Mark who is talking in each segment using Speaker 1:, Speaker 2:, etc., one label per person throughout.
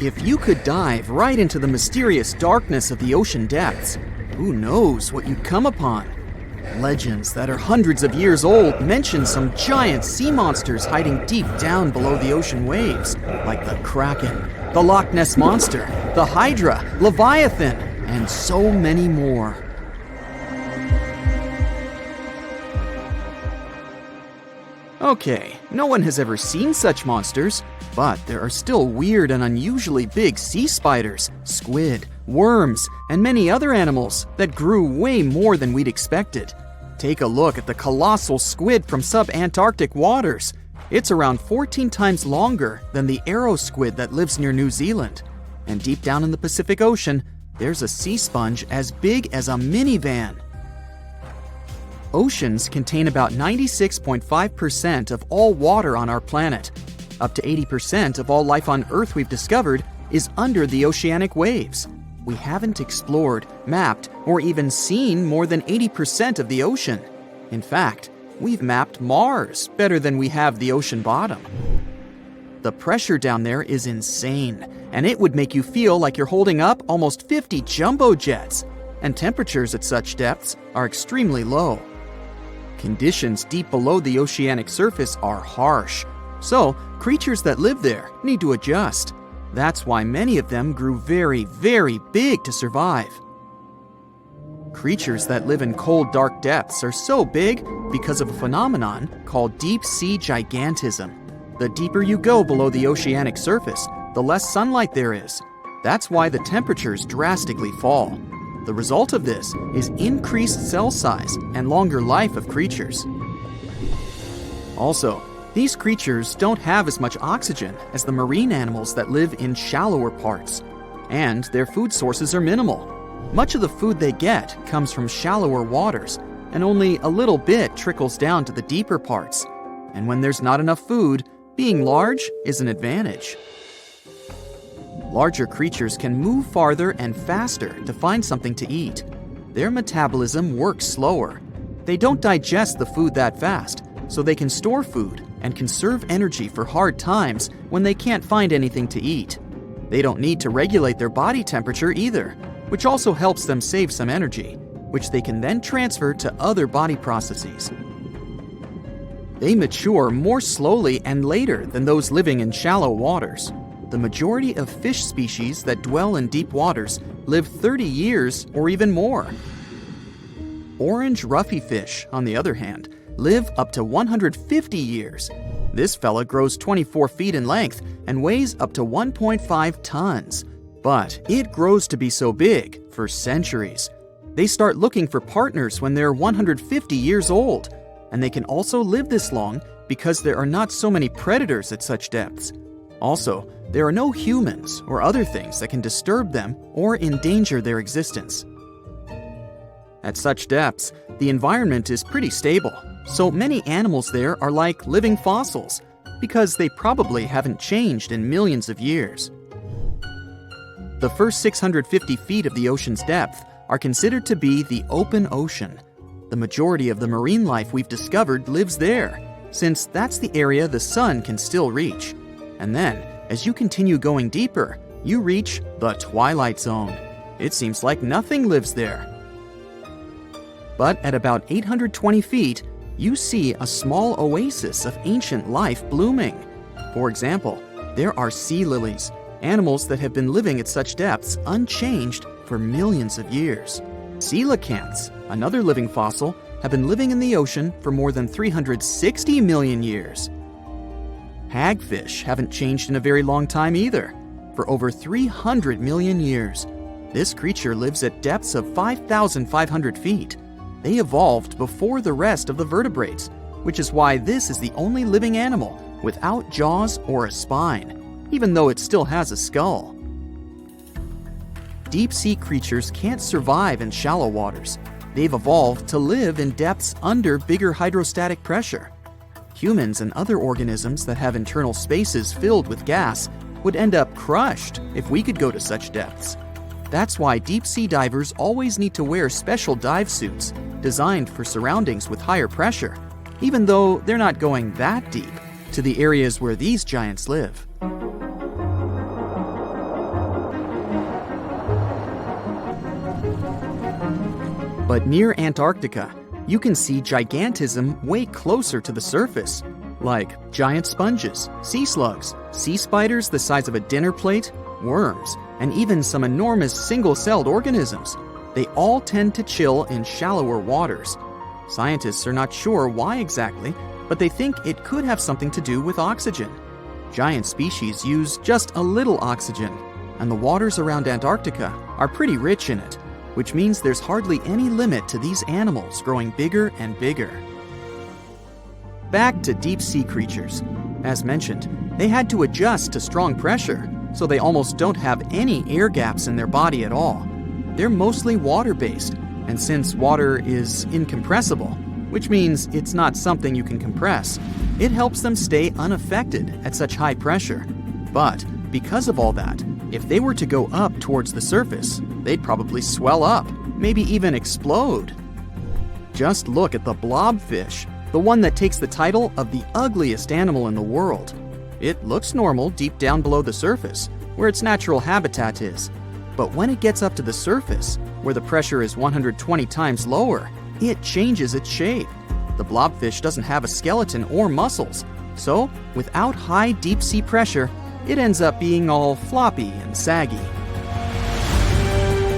Speaker 1: If you could dive right into the mysterious darkness of the ocean depths, who knows what you'd come upon? Legends that are hundreds of years old mention some giant sea monsters hiding deep down below the ocean waves, like the Kraken, the Loch Ness Monster, the Hydra, Leviathan, and so many more. Okay, no one has ever seen such monsters, but there are still weird and unusually big sea spiders, squid, worms, and many other animals that grew way more than we'd expected. Take a look at the colossal squid from sub-Antarctic waters. It's around 14 times longer than the arrow squid that lives near New Zealand. And deep down in the Pacific Ocean, there's a sea sponge as big as a minivan. Oceans contain about 96.5% of all water on our planet. Up to 80% of all life on Earth we've discovered is under the oceanic waves. We haven't explored, mapped, or even seen more than 80% of the ocean. In fact, we've mapped Mars better than we have the ocean bottom. The pressure down there is insane, and it would make you feel like you're holding up almost 50 jumbo jets. And temperatures at such depths are extremely low. Conditions deep below the oceanic surface are harsh, so creatures that live there need to adjust. That's why many of them grew very, very big to survive. Creatures that live in cold, dark depths are so big because of a phenomenon called deep sea gigantism. The deeper you go below the oceanic surface, the less sunlight there is. That's why the temperatures drastically fall. The result of this is increased cell size and longer life of creatures. Also, these creatures don't have as much oxygen as the marine animals that live in shallower parts, and their food sources are minimal. Much of the food they get comes from shallower waters, and only a little bit trickles down to the deeper parts. And when there's not enough food, being large is an advantage. Larger creatures can move farther and faster to find something to eat. Their metabolism works slower. They don't digest the food that fast, so they can store food and conserve energy for hard times when they can't find anything to eat. They don't need to regulate their body temperature either, which also helps them save some energy, which they can then transfer to other body processes. They mature more slowly and later than those living in shallow waters. The majority of fish species that dwell in deep waters live 30 years or even more. Orange ruffy fish, on the other hand, live up to 150 years. This fella grows 24 feet in length and weighs up to 1.5 tons. But it grows to be so big for centuries. They start looking for partners when they're 150 years old, and they can also live this long because there are not so many predators at such depths. Also, there are no humans or other things that can disturb them or endanger their existence. At such depths, the environment is pretty stable, so many animals there are like living fossils because they probably haven't changed in millions of years. The first 650 feet of the ocean's depth are considered to be the open ocean. The majority of the marine life we've discovered lives there, since that's the area the sun can still reach. And then, as you continue going deeper, you reach the twilight zone. It seems like nothing lives there. But at about 820 feet, you see a small oasis of ancient life blooming. For example, there are sea lilies, animals that have been living at such depths unchanged for millions of years. Coelacanths, another living fossil, have been living in the ocean for more than 360 million years. Hagfish haven't changed in a very long time either, for over 300 million years. This creature lives at depths of 5,500 feet. They evolved before the rest of the vertebrates, which is why this is the only living animal without jaws or a spine, even though it still has a skull. Deep-sea creatures can't survive in shallow waters. They've evolved to live in depths under bigger hydrostatic pressure. Humans and other organisms that have internal spaces filled with gas would end up crushed if we could go to such depths. That's why deep-sea divers always need to wear special dive suits designed for surroundings with higher pressure, even though they're not going that deep to the areas where these giants live. But near Antarctica, you can see gigantism way closer to the surface, like giant sponges, sea slugs, sea spiders the size of a dinner plate, worms, and even some enormous single-celled organisms. They all tend to chill in shallower waters. Scientists are not sure why exactly, but they think it could have something to do with oxygen. Giant species use just a little oxygen, and the waters around Antarctica are pretty rich in it, which means there's hardly any limit to these animals growing bigger and bigger. Back to deep-sea creatures. As mentioned, they had to adjust to strong pressure, so they almost don't have any air gaps in their body at all. They're mostly water-based, and since water is incompressible, which means it's not something you can compress, it helps them stay unaffected at such high pressure. But because of all that, if they were to go up towards the surface, they'd probably swell up, maybe even explode. Just look at the blobfish, the one that takes the title of the ugliest animal in the world. It looks normal deep down below the surface, where its natural habitat is. But when it gets up to the surface, where the pressure is 120 times lower, it changes its shape. The blobfish doesn't have a skeleton or muscles, so without high deep-sea pressure, it ends up being all floppy and saggy.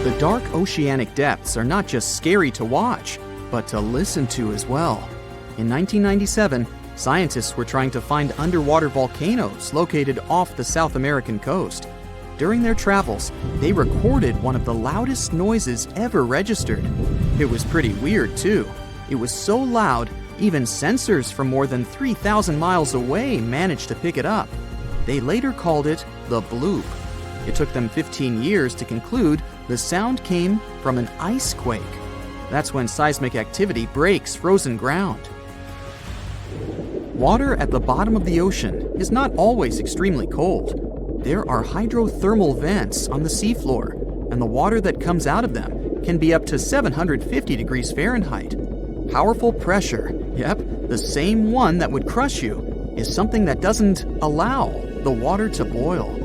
Speaker 1: The dark oceanic depths are not just scary to watch, but to listen to as well. In 1997, scientists were trying to find underwater volcanoes located off the South American coast. During their travels, they recorded one of the loudest noises ever registered. It was pretty weird, too. It was so loud, even sensors from more than 3,000 miles away managed to pick it up. They later called it the bloop. It took them 15 years to conclude the sound came from an ice quake. That's when seismic activity breaks frozen ground. Water at the bottom of the ocean is not always extremely cold. There are hydrothermal vents on the seafloor, and the water that comes out of them can be up to 750 degrees Fahrenheit. Powerful pressure, yep, the same one that would crush you, is something that doesn't allow the water to boil.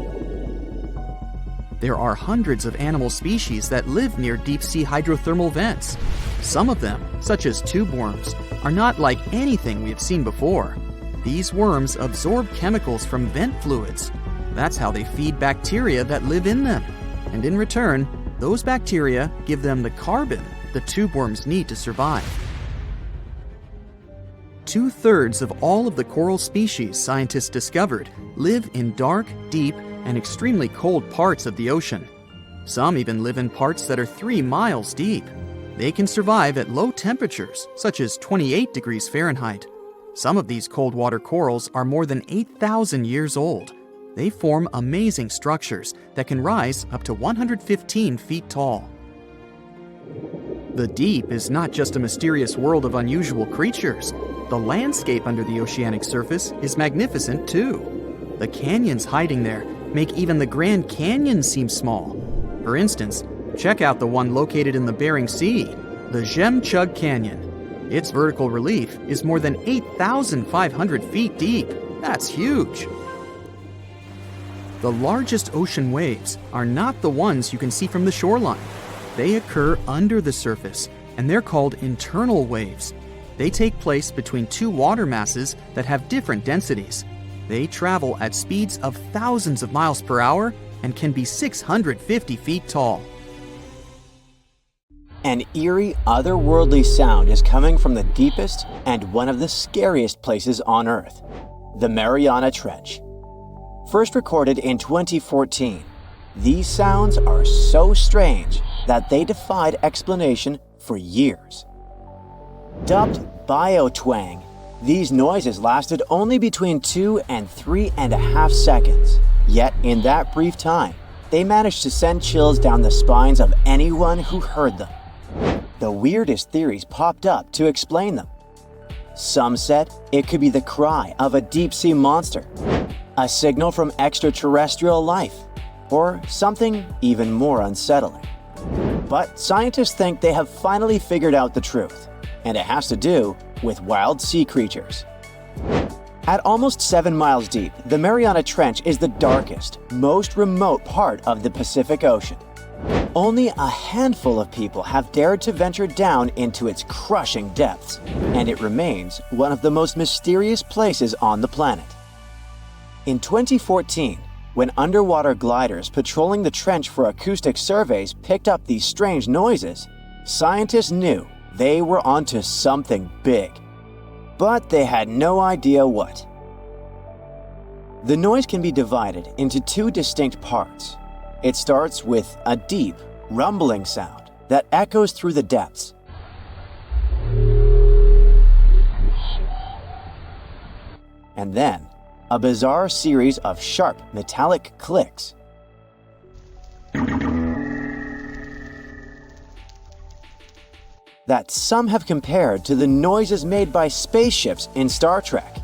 Speaker 1: There are hundreds of animal species that live near deep-sea hydrothermal vents. Some of them, such as tube worms, are not like anything we have seen before. These worms absorb chemicals from vent fluids. That's how they feed bacteria that live in them. And in return, those bacteria give them the carbon the tube worms need to survive. 2/3 of all of the coral species scientists discovered live in dark, deep, and extremely cold parts of the ocean. Some even live in parts that are 3 miles deep. They can survive at low temperatures, such as 28 degrees Fahrenheit. Some of these cold water corals are more than 8,000 years old. They form amazing structures that can rise up to 115 feet tall. The deep is not just a mysterious world of unusual creatures. The landscape under the oceanic surface is magnificent too. The canyons hiding there make even the Grand Canyon seem small. For instance, check out the one located in the Bering Sea, the Jemchug Canyon. Its vertical relief is more than 8,500 feet deep. That's huge. The largest ocean waves are not the ones you can see from the shoreline. They occur under the surface, and they're called internal waves. They take place between two water masses that have different densities. They travel at speeds of thousands of miles per hour and can be 650 feet tall.
Speaker 2: An eerie, otherworldly sound is coming from the deepest and one of the scariest places on Earth, the Mariana Trench. First recorded in 2014, these sounds are so strange that they defied explanation for years. Dubbed biotwang, these noises lasted only between 2 and 3.5 seconds. Yet in that brief time, they managed to send chills down the spines of anyone who heard them. The weirdest theories popped up to explain them. Some said it could be the cry of a deep-sea monster, a signal from extraterrestrial life, or something even more unsettling. But scientists think they have finally figured out the truth, and it has to do with wild sea creatures. At almost 7 miles deep, the Mariana Trench is the darkest, most remote part of the Pacific Ocean. Only a handful of people have dared to venture down into its crushing depths, and it remains one of the most mysterious places on the planet. In 2014, when underwater gliders patrolling the trench for acoustic surveys picked up these strange noises, scientists knew they were onto something big. But they had no idea what. The noise can be divided into 2 distinct parts. It starts with a deep, rumbling sound that echoes through the depths. And then, a bizarre series of sharp, metallic clicks. That some have compared to the noises made by spaceships in Star Trek.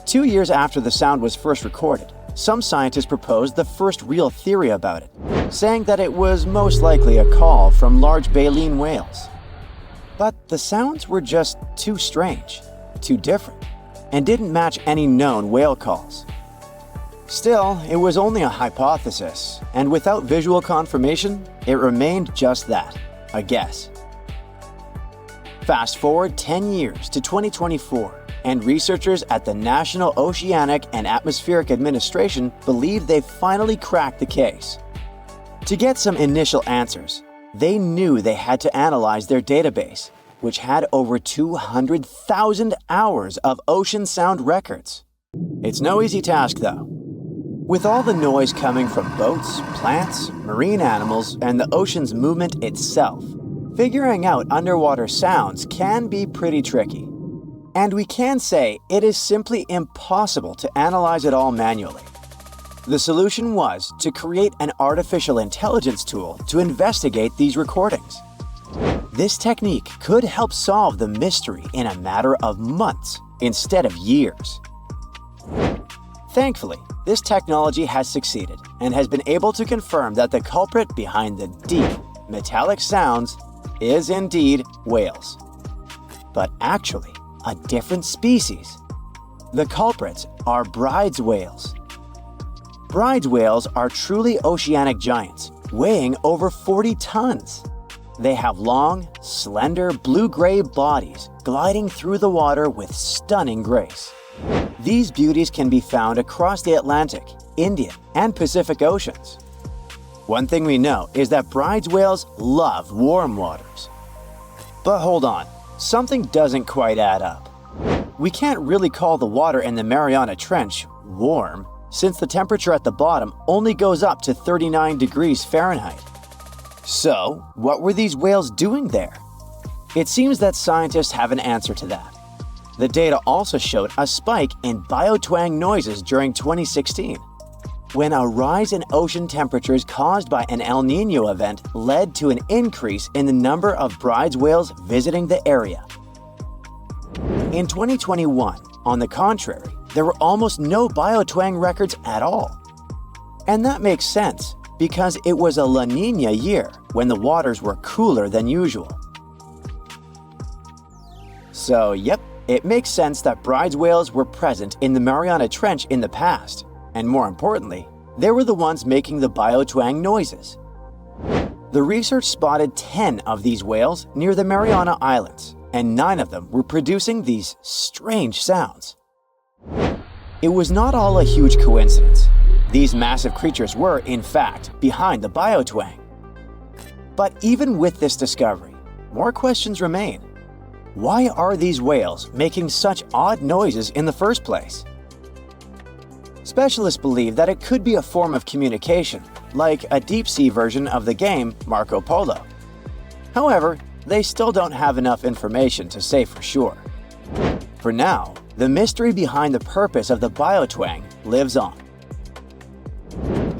Speaker 2: 2 years after the sound was first recorded, some scientists proposed the first real theory about it, saying that it was most likely a call from large baleen whales. But the sounds were just too strange, too different, and didn't match any known whale calls. Still, it was only a hypothesis, and without visual confirmation, it remained just that. A guess. Fast forward 10 years to 2024, and researchers at the National Oceanic and Atmospheric Administration believe they've finally cracked the case. To get some initial answers, they knew they had to analyze their database, which had over 200,000 hours of ocean sound records. It's no easy task, though. With all the noise coming from boats, plants, marine animals, and the ocean's movement itself, figuring out underwater sounds can be pretty tricky. And we can say it is simply impossible to analyze it all manually. The solution was to create an artificial intelligence tool to investigate these recordings. This technique could help solve the mystery in a matter of months instead of years. Thankfully, this technology has succeeded and has been able to confirm that the culprit behind the deep, metallic sounds is indeed whales. But actually, a different species. The culprits are bride's whales. Bride's whales are truly oceanic giants, weighing over 40 tons. They have long, slender, blue-gray bodies gliding through the water with stunning grace. These beauties can be found across the Atlantic, Indian, and Pacific Oceans. One thing we know is that bride's whales love warm waters. But hold on, something doesn't quite add up. We can't really call the water in the Mariana Trench warm, since the temperature at the bottom only goes up to 39 degrees Fahrenheit. So, what were these whales doing there? It seems that scientists have an answer to that. The data also showed a spike in biotwang noises during 2016, when a rise in ocean temperatures caused by an El Niño event led to an increase in the number of bride's whales visiting the area. In 2021, on the contrary, there were almost no biotwang records at all. And that makes sense, because it was a La Niña year when the waters were cooler than usual. So, yep, it makes sense that bride's whales were present in the Mariana Trench in the past, and more importantly, they were the ones making the biotwang noises. The research spotted 10 of these whales near the Mariana Islands, and 9 of them were producing these strange sounds. It was not all a huge coincidence. These massive creatures were, in fact, behind the biotwang. But even with this discovery, more questions remain. Why are these whales making such odd noises in the first place? Specialists believe that it could be a form of communication, like a deep-sea version of the game Marco Polo. However, they still don't have enough information to say for sure. For now, the mystery behind the purpose of the biotwang lives on.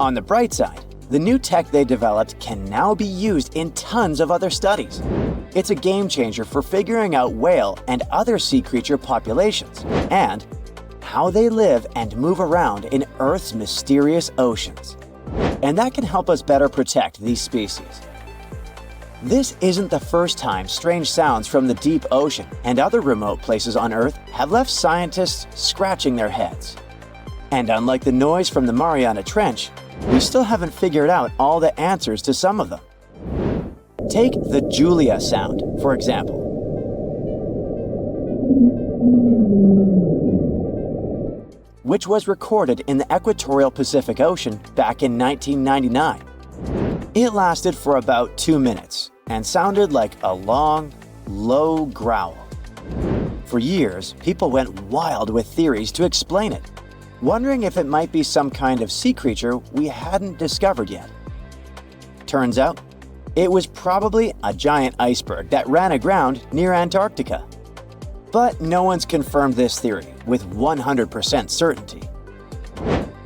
Speaker 2: On the bright side, the new tech they developed can now be used in tons of other studies. It's a game changer for figuring out whale and other sea creature populations, and how they live and move around in Earth's mysterious oceans. And that can help us better protect these species. This isn't the first time strange sounds from the deep ocean and other remote places on Earth have left scientists scratching their heads. And unlike the noise from the Mariana Trench, we still haven't figured out all the answers to some of them. Take the Julia sound, for example. Which was recorded in the equatorial Pacific Ocean back in 1999. It lasted for about 2 minutes and sounded like a long, low growl. For years, people went wild with theories to explain it, wondering if it might be some kind of sea creature we hadn't discovered yet. Turns out, it was probably a giant iceberg that ran aground near Antarctica. But no one's confirmed this theory with 100% certainty.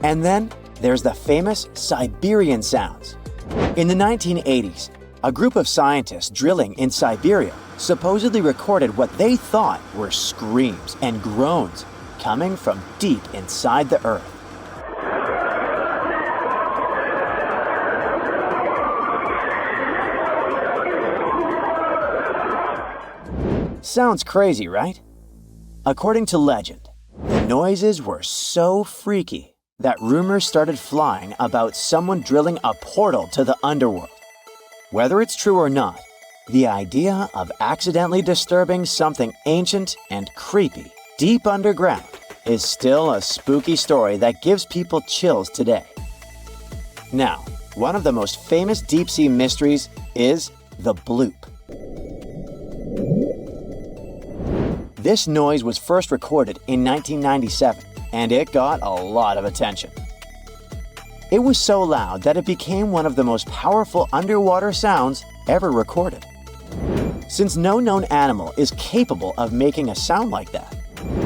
Speaker 2: And then there's the famous Siberian sounds. In the 1980s, a group of scientists drilling in Siberia supposedly recorded what they thought were screams and groans coming from deep inside the Earth. Sounds crazy, right? According to legend, the noises were so freaky that rumors started flying about someone drilling a portal to the underworld. Whether it's true or not, the idea of accidentally disturbing something ancient and creepy deep underground is still a spooky story that gives people chills today. Now, one of the most famous deep-sea mysteries is the bloop. This noise was first recorded in 1997, and it got a lot of attention. It was so loud that it became one of the most powerful underwater sounds ever recorded. Since no known animal is capable of making a sound like that,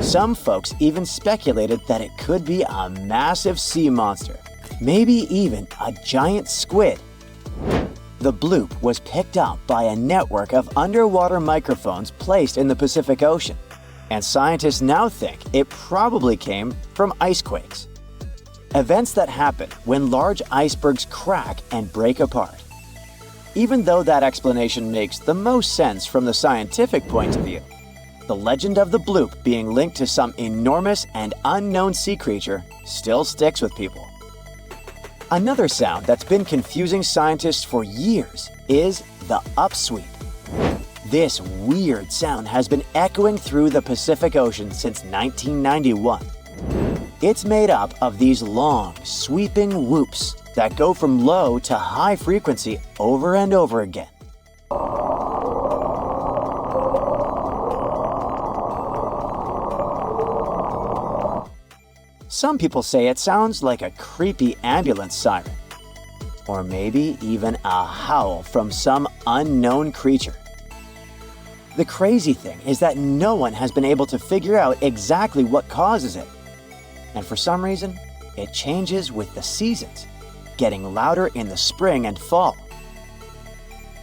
Speaker 2: some folks even speculated that it could be a massive sea monster, maybe even a giant squid. The bloop was picked up by a network of underwater microphones placed in the Pacific Ocean, and scientists now think it probably came from ice quakes. Events that happen when large icebergs crack and break apart. Even though that explanation makes the most sense from the scientific point of view, the legend of the bloop being linked to some enormous and unknown sea creature still sticks with people. Another sound that's been confusing scientists for years is the upsweep. This weird sound has been echoing through the Pacific Ocean since 1991. It's made up of these long, sweeping whoops that go from low to high frequency over and over again. Some people say it sounds like a creepy ambulance siren, or maybe even a howl from some unknown creature. The crazy thing is that no one has been able to figure out exactly what causes it. And for some reason, it changes with the seasons, getting louder in the spring and fall.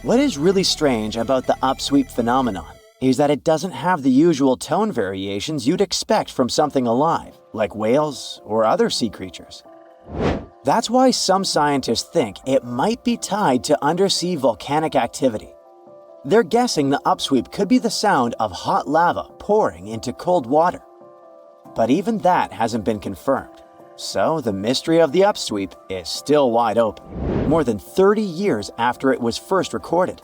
Speaker 2: What is really strange about the upsweep phenomenon is that it doesn't have the usual tone variations you'd expect from something alive, like whales or other sea creatures. That's why some scientists think it might be tied to undersea volcanic activity. They're guessing the upsweep could be the sound of hot lava pouring into cold water. But even that hasn't been confirmed, so the mystery of the upsweep is still wide open, more than 30 years after it was first recorded.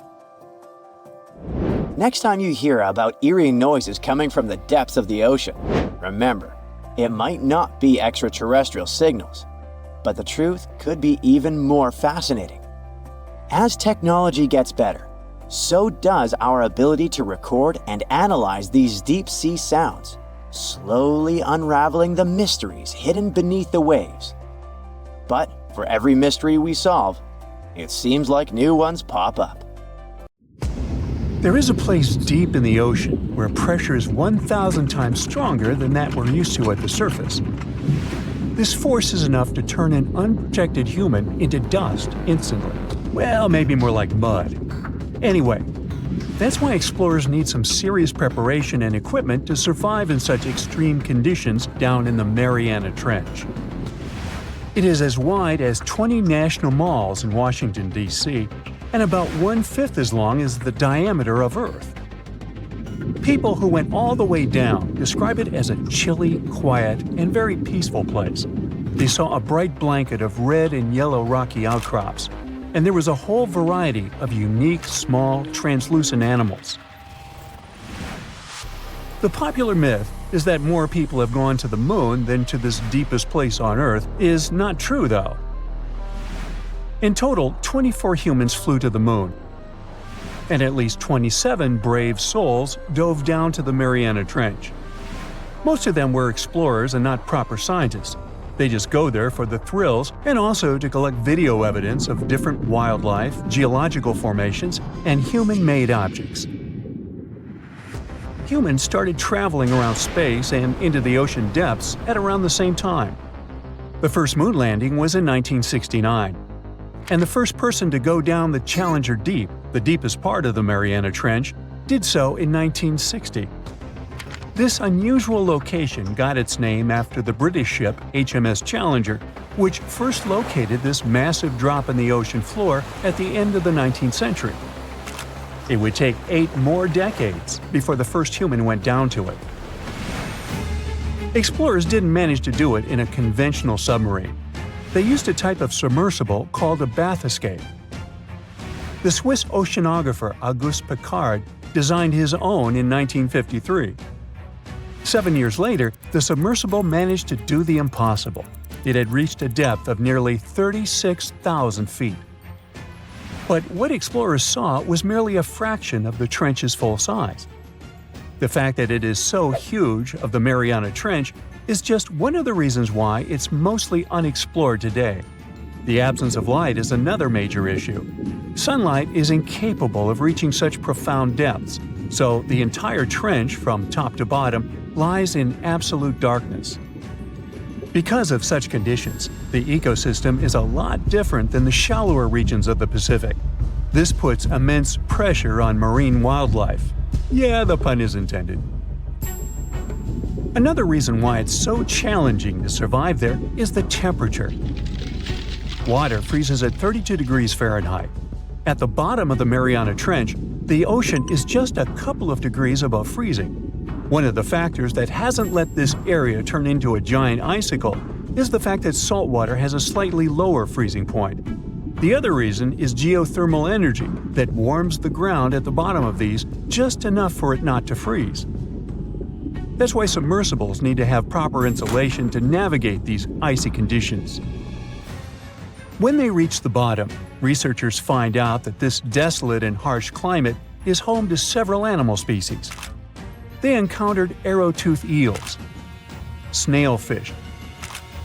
Speaker 2: Next time you hear about eerie noises coming from the depths of the ocean, remember, it might not be extraterrestrial signals, but the truth could be even more fascinating. As technology gets better, so does our ability to record and analyze these deep-sea sounds, slowly unraveling the mysteries hidden beneath the waves. But for every mystery we solve, it seems like new ones pop up.
Speaker 3: There is a place deep in the ocean where pressure is 1,000 times stronger than that we're used to at the surface. This force is enough to turn an unprotected human into dust instantly. Well, maybe more like mud. Anyway, that's why explorers need some serious preparation and equipment to survive in such extreme conditions down in the Mariana Trench. It is as wide as 20 national malls in Washington, D.C., and about 1/5 as long as the diameter of Earth. People who went all the way down describe it as a chilly, quiet, and very peaceful place. They saw a bright blanket of red and yellow rocky outcrops, and there was a whole variety of unique, small, translucent animals. The popular myth is that more people have gone to the moon than to this deepest place on Earth is not true, though. In total, 24 humans flew to the moon, and at least 27 brave souls dove down to the Mariana Trench. Most of them were explorers and not proper scientists. They just go there for the thrills and also to collect video evidence of different wildlife, geological formations, and human-made objects. Humans started traveling around space and into the ocean depths at around the same time. The first moon landing was in 1969, and the first person to go down the Challenger Deep, the deepest part of the Mariana Trench, did so in 1960. This unusual location got its name after the British ship HMS Challenger, which first located this massive drop in the ocean floor at the end of the 19th century. It would take 8 more decades before the first human went down to it. Explorers didn't manage to do it in a conventional submarine. They used a type of submersible called a bath escape. The Swiss oceanographer Auguste Piccard designed his own in 1953. 7 years later, the submersible managed to do the impossible. It had reached a depth of nearly 36,000 feet. But what explorers saw was merely a fraction of the trench's full size. The fact that it is so huge of the Mariana Trench is just one of the reasons why it's mostly unexplored today. The absence of light is another major issue. Sunlight is incapable of reaching such profound depths, so the entire trench, from top to bottom, lies in absolute darkness. Because of such conditions, the ecosystem is a lot different than the shallower regions of the Pacific. This puts immense pressure on marine wildlife. Yeah, the pun is intended. Another reason why it's so challenging to survive there is the temperature. Water freezes at 32 degrees Fahrenheit. At the bottom of the Mariana Trench, the ocean is just a couple of degrees above freezing. One of the factors that hasn't let this area turn into a giant icicle is the fact that salt water has a slightly lower freezing point. The other reason is geothermal energy that warms the ground at the bottom of these just enough for it not to freeze. That's why submersibles need to have proper insulation to navigate these icy conditions. When they reach the bottom, researchers find out that this desolate and harsh climate is home to several animal species. They encountered arrow-toothed eels, snailfish,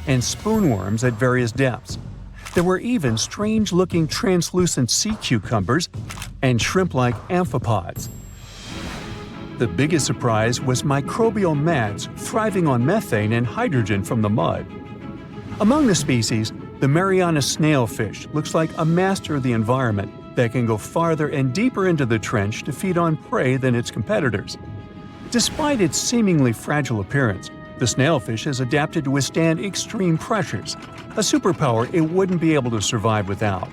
Speaker 3: and spoonworms at various depths. There were even strange-looking translucent sea cucumbers and shrimp-like amphipods. The biggest surprise was microbial mats thriving on methane and hydrogen from the mud. Among the species, the Mariana snailfish looks like a master of the environment that can go farther and deeper into the trench to feed on prey than its competitors. Despite its seemingly fragile appearance, the snailfish has adapted to withstand extreme pressures, a superpower it wouldn't be able to survive without.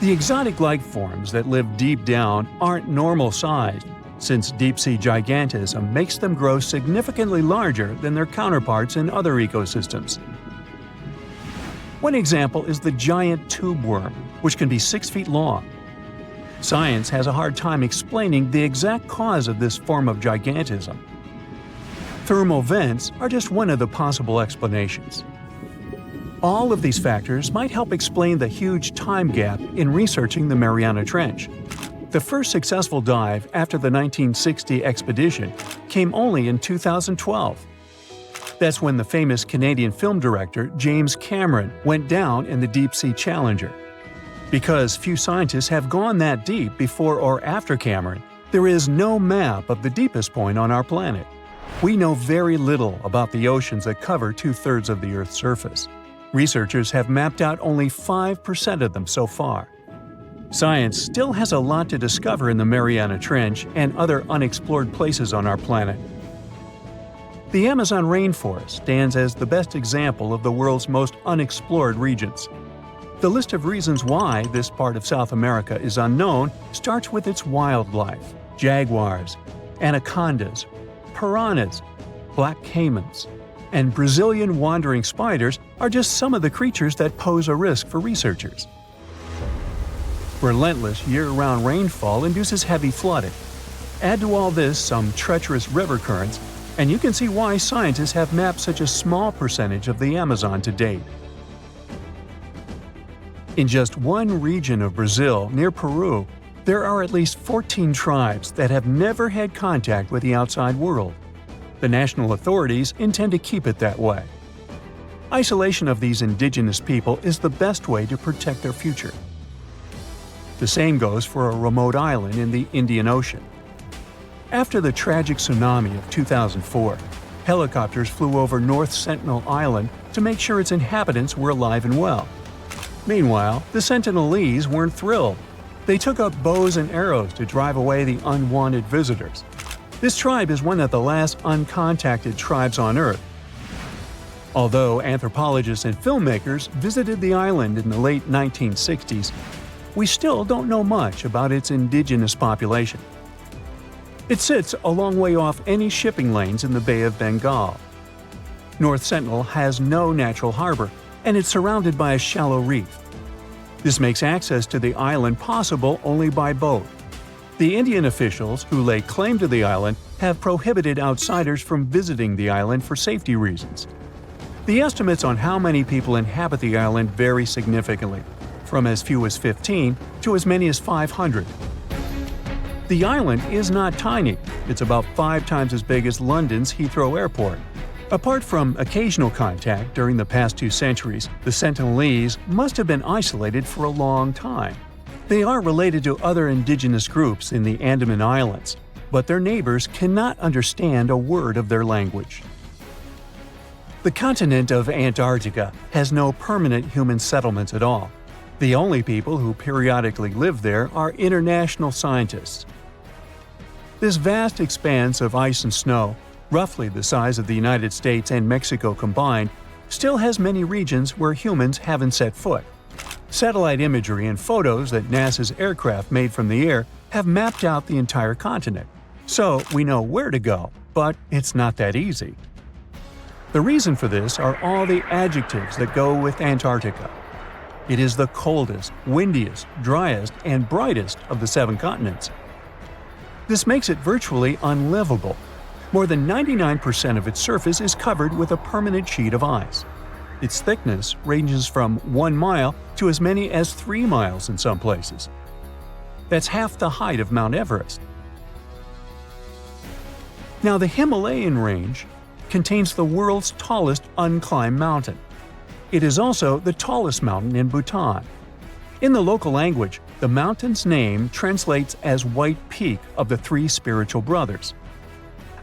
Speaker 3: The exotic life forms that live deep down aren't normal-sized, since deep-sea gigantism makes them grow significantly larger than their counterparts in other ecosystems. One example is the giant tube worm, which can be 6 feet long. Science has a hard time explaining the exact cause of this form of gigantism. Thermal vents are just one of the possible explanations. All of these factors might help explain the huge time gap in researching the Mariana Trench. The first successful dive after the 1960 expedition came only in 2012. That's when the famous Canadian film director James Cameron went down in the deep-sea Challenger. Because few scientists have gone that deep before or after Cameron, there is no map of the deepest point on our planet. We know very little about the oceans that cover 2/3 of the Earth's surface. Researchers have mapped out only 5% of them so far. Science still has a lot to discover in the Mariana Trench and other unexplored places on our planet. The Amazon rainforest stands as the best example of the world's most unexplored regions. The list of reasons why this part of South America is unknown starts with its wildlife: jaguars, anacondas, piranhas, black caimans, and Brazilian wandering spiders are just some of the creatures that pose a risk for researchers. Relentless year-round rainfall induces heavy flooding. Add to all this some treacherous river currents, and you can see why scientists have mapped such a small percentage of the Amazon to date. In just one region of Brazil, near Peru, there are at least 14 tribes that have never had contact with the outside world. The national authorities intend to keep it that way. Isolation of these indigenous people is the best way to protect their future. The same goes for a remote island in the Indian Ocean. After the tragic tsunami of 2004, helicopters flew over North Sentinel Island to make sure its inhabitants were alive and well. Meanwhile, the Sentinelese weren't thrilled. They took up bows and arrows to drive away the unwanted visitors. This tribe is one of the last uncontacted tribes on Earth. Although anthropologists and filmmakers visited the island in the late 1960s, we still don't know much about its indigenous population. It sits a long way off any shipping lanes in the Bay of Bengal. North Sentinel has no natural harbor, and it's surrounded by a shallow reef. This makes access to the island possible only by boat. The Indian officials who lay claim to the island have prohibited outsiders from visiting the island for safety reasons. The estimates on how many people inhabit the island vary significantly, from as few as 15 to as many as 500. The island is not tiny. It's about 5 times as big as London's Heathrow Airport. Apart from occasional contact during the past 2 centuries, the Sentinelese must have been isolated for a long time. They are related to other indigenous groups in the Andaman Islands, but their neighbors cannot understand a word of their language. The continent of Antarctica has no permanent human settlements at all. The only people who periodically live there are international scientists. This vast expanse of ice and snow, roughly the size of the United States and Mexico combined, still has many regions where humans haven't set foot. Satellite imagery and photos that NASA's aircraft made from the air have mapped out the entire continent. So we know where to go, but it's not that easy. The reason for this are all the adjectives that go with Antarctica. It is the coldest, windiest, driest, and brightest of the 7 continents. This makes it virtually unlivable. More than 99% of its surface is covered with a permanent sheet of ice. Its thickness ranges from 1 mile to as many as 3 miles in some places. That's half the height of Mount Everest. Now, the Himalayan range contains the world's tallest unclimbed mountain. It is also the tallest mountain in Bhutan. In the local language, the mountain's name translates as White Peak of the 3 spiritual brothers.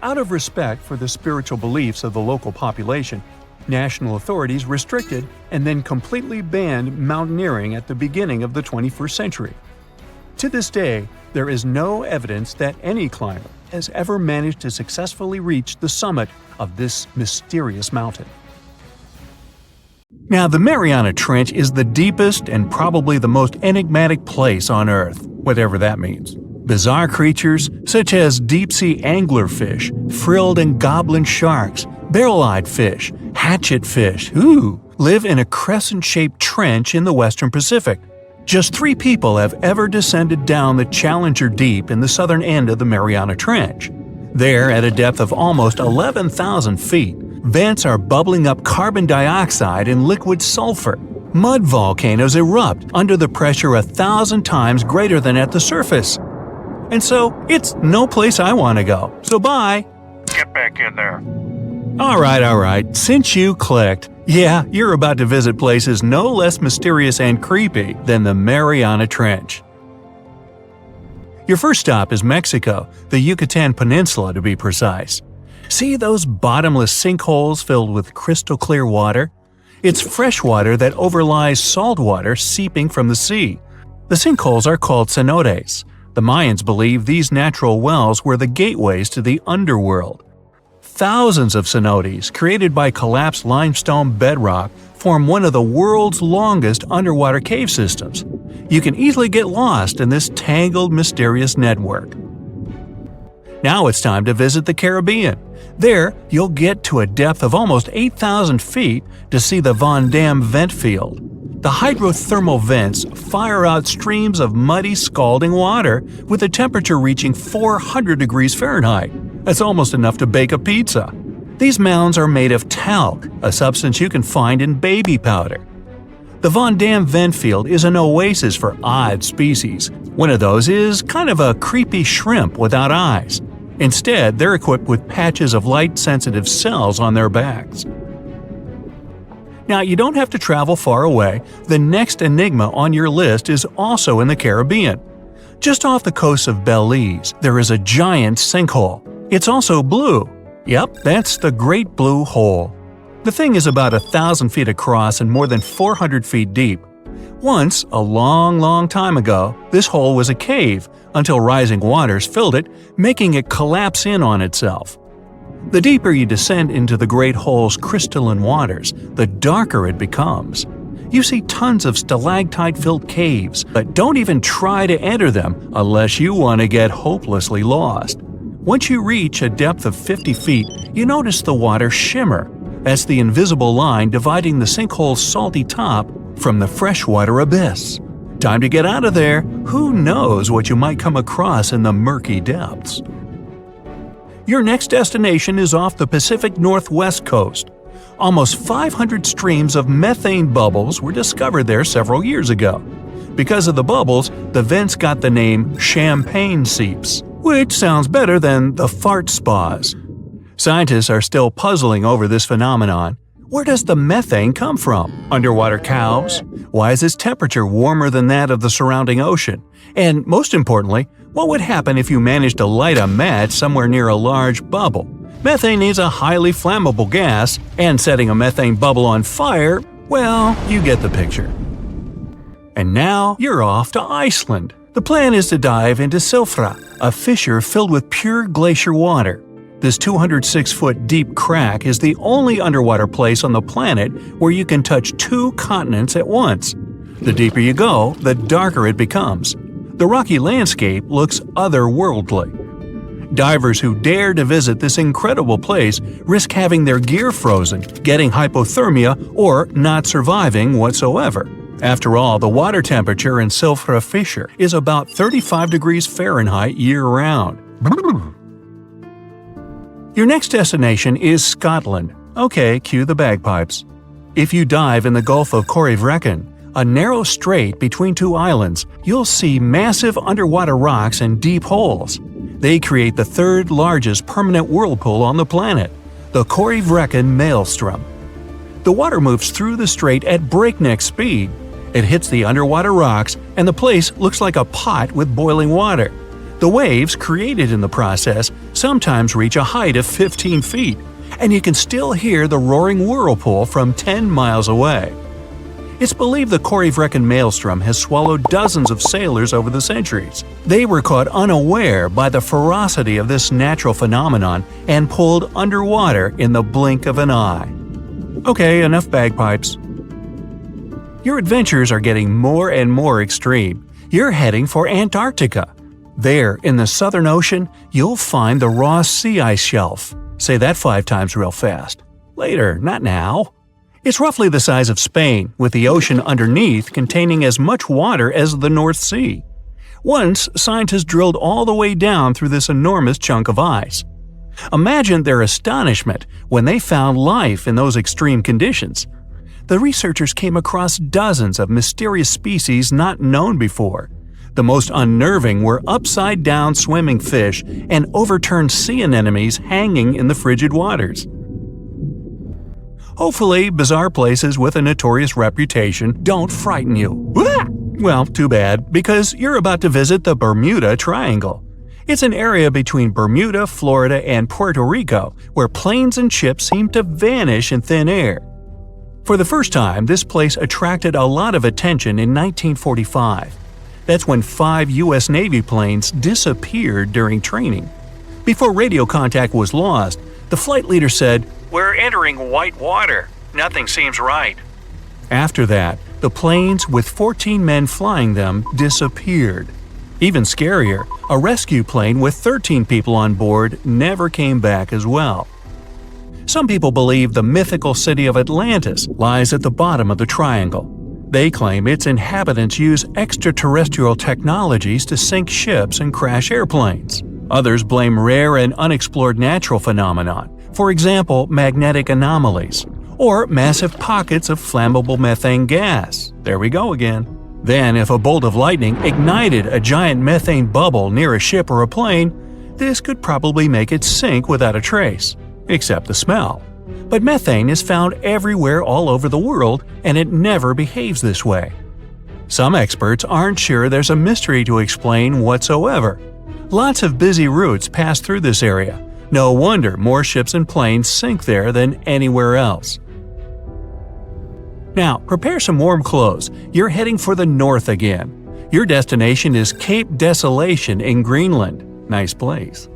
Speaker 3: Out of respect for the spiritual beliefs of the local population, national authorities restricted and then completely banned mountaineering at the beginning of the 21st century. To this day, there is no evidence that any climber has ever managed to successfully reach the summit of this mysterious mountain. Now, the Mariana Trench is the deepest and probably the most enigmatic place on Earth, whatever that means. Bizarre creatures such as deep-sea anglerfish, frilled and goblin sharks, barrel-eyed fish, hatchet fish, live in a crescent-shaped trench in the western Pacific. Just 3 people have ever descended down the Challenger Deep in the southern end of the Mariana Trench. There, at a depth of almost 11,000 feet, vents are bubbling up carbon dioxide and liquid sulfur. Mud volcanoes erupt under the pressure 1,000 times greater than at the surface. And so, it's no place I want to go. So bye!
Speaker 4: Get back in there.
Speaker 3: Alright, since you clicked, yeah, you're about to visit places no less mysterious and creepy than the Mariana Trench. Your first stop is Mexico, the Yucatan Peninsula to be precise. See those bottomless sinkholes filled with crystal clear water? It's fresh water that overlies salt water seeping from the sea. The sinkholes are called cenotes. The Mayans believe these natural wells were the gateways to the underworld. Thousands of cenotes, created by collapsed limestone bedrock, form one of the world's longest underwater cave systems. You can easily get lost in this tangled, mysterious network. Now it's time to visit the Caribbean. There, you'll get to a depth of almost 8,000 feet to see the Van Dam vent field. The hydrothermal vents fire out streams of muddy, scalding water with a temperature reaching 400 degrees Fahrenheit. That's almost enough to bake a pizza. These mounds are made of talc, a substance you can find in baby powder. The Van Dam vent field is an oasis for odd species. One of those is kind of a creepy shrimp without eyes. Instead, they're equipped with patches of light-sensitive cells on their backs. Now, you don't have to travel far away. The next enigma on your list is also in the Caribbean. Just off the coast of Belize, there is a giant sinkhole. It's also blue. Yep, that's the Great Blue Hole. The thing is about 1,000 feet across and more than 400 feet deep. Once, a long time ago, this hole was a cave until rising waters filled it, making it collapse in on itself. The deeper you descend into the Great Hole's crystalline waters, the darker it becomes. You see tons of stalactite-filled caves, but don't even try to enter them unless you want to get hopelessly lost. Once you reach a depth of 50 feet, you notice the water shimmer. That's the invisible line dividing the sinkhole's salty top from the freshwater abyss. Time to get out of there. Who knows what you might come across in the murky depths? Your next destination is off the Pacific Northwest coast. Almost 500 streams of methane bubbles were discovered there several years ago. Because of the bubbles, the vents got the name champagne seeps, which sounds better than the fart spas. Scientists are still puzzling over this phenomenon. Where does the methane come from? Underwater cows? Why is its temperature warmer than that of the surrounding ocean? And most importantly, what would happen if you managed to light a match somewhere near a large bubble? Methane is a highly flammable gas, and setting a methane bubble on fire, well, you get the picture. And now you're off to Iceland. The plan is to dive into Silfra, a fissure filled with pure glacier water. This 206-foot deep crack is the only underwater place on the planet where you can touch two continents at once. The deeper you go, the darker it becomes. The rocky landscape looks otherworldly. Divers who dare to visit this incredible place risk having their gear frozen, getting hypothermia, or not surviving whatsoever. After all, the water temperature in Silfra Fissure is about 35 degrees Fahrenheit year-round. Your next destination is Scotland. Okay, cue the bagpipes. If you dive in the Gulf of Corryvreckan, a narrow strait between two islands, you'll see massive underwater rocks and deep holes. They create the third largest permanent whirlpool on the planet, the Corryvreckan Maelstrom. The water moves through the strait at breakneck speed. It hits the underwater rocks, and the place looks like a pot with boiling water. The waves, created in the process, sometimes reach a height of 15 feet, and you can still hear the roaring whirlpool from 10 miles away. It's believed the Corryvreckan Maelstrom has swallowed dozens of sailors over the centuries. They were caught unaware by the ferocity of this natural phenomenon and pulled underwater in the blink of an eye. Okay, enough bagpipes. Your adventures are getting more and more extreme. You're heading for Antarctica. There, in the Southern Ocean, you'll find the Ross Sea Ice Shelf. Say that 5 times real fast. Later, not now. It's roughly the size of Spain, with the ocean underneath containing as much water as the North Sea. Once, scientists drilled all the way down through this enormous chunk of ice. Imagine their astonishment when they found life in those extreme conditions. The researchers came across dozens of mysterious species not known before. The most unnerving were upside-down swimming fish and overturned sea anemones hanging in the frigid waters. Hopefully, bizarre places with a notorious reputation don't frighten you. Well, too bad, because you're about to visit the Bermuda Triangle. It's an area between Bermuda, Florida, and Puerto Rico where planes and ships seem to vanish in thin air. For the first time, this place attracted a lot of attention in 1945. That's when 5 U.S. Navy planes disappeared during training. Before radio contact was lost, the flight leader said, "We're entering white water. Nothing seems right." After that, the planes with 14 men flying them disappeared. Even scarier, a rescue plane with 13 people on board never came back as well. Some people believe the mythical city of Atlantis lies at the bottom of the triangle. They claim its inhabitants use extraterrestrial technologies to sink ships and crash airplanes. Others blame rare and unexplored natural phenomenon, for example magnetic anomalies, or massive pockets of flammable methane gas. There we go again. Then, if a bolt of lightning ignited a giant methane bubble near a ship or a plane, this could probably make it sink without a trace, except the smell. But methane is found everywhere all over the world, and it never behaves this way. Some experts aren't sure there's a mystery to explain whatsoever. Lots of busy routes pass through this area. No wonder more ships and planes sink there than anywhere else. Now, prepare some warm clothes. You're heading for the north again. Your destination is Cape Desolation in Greenland. Nice place.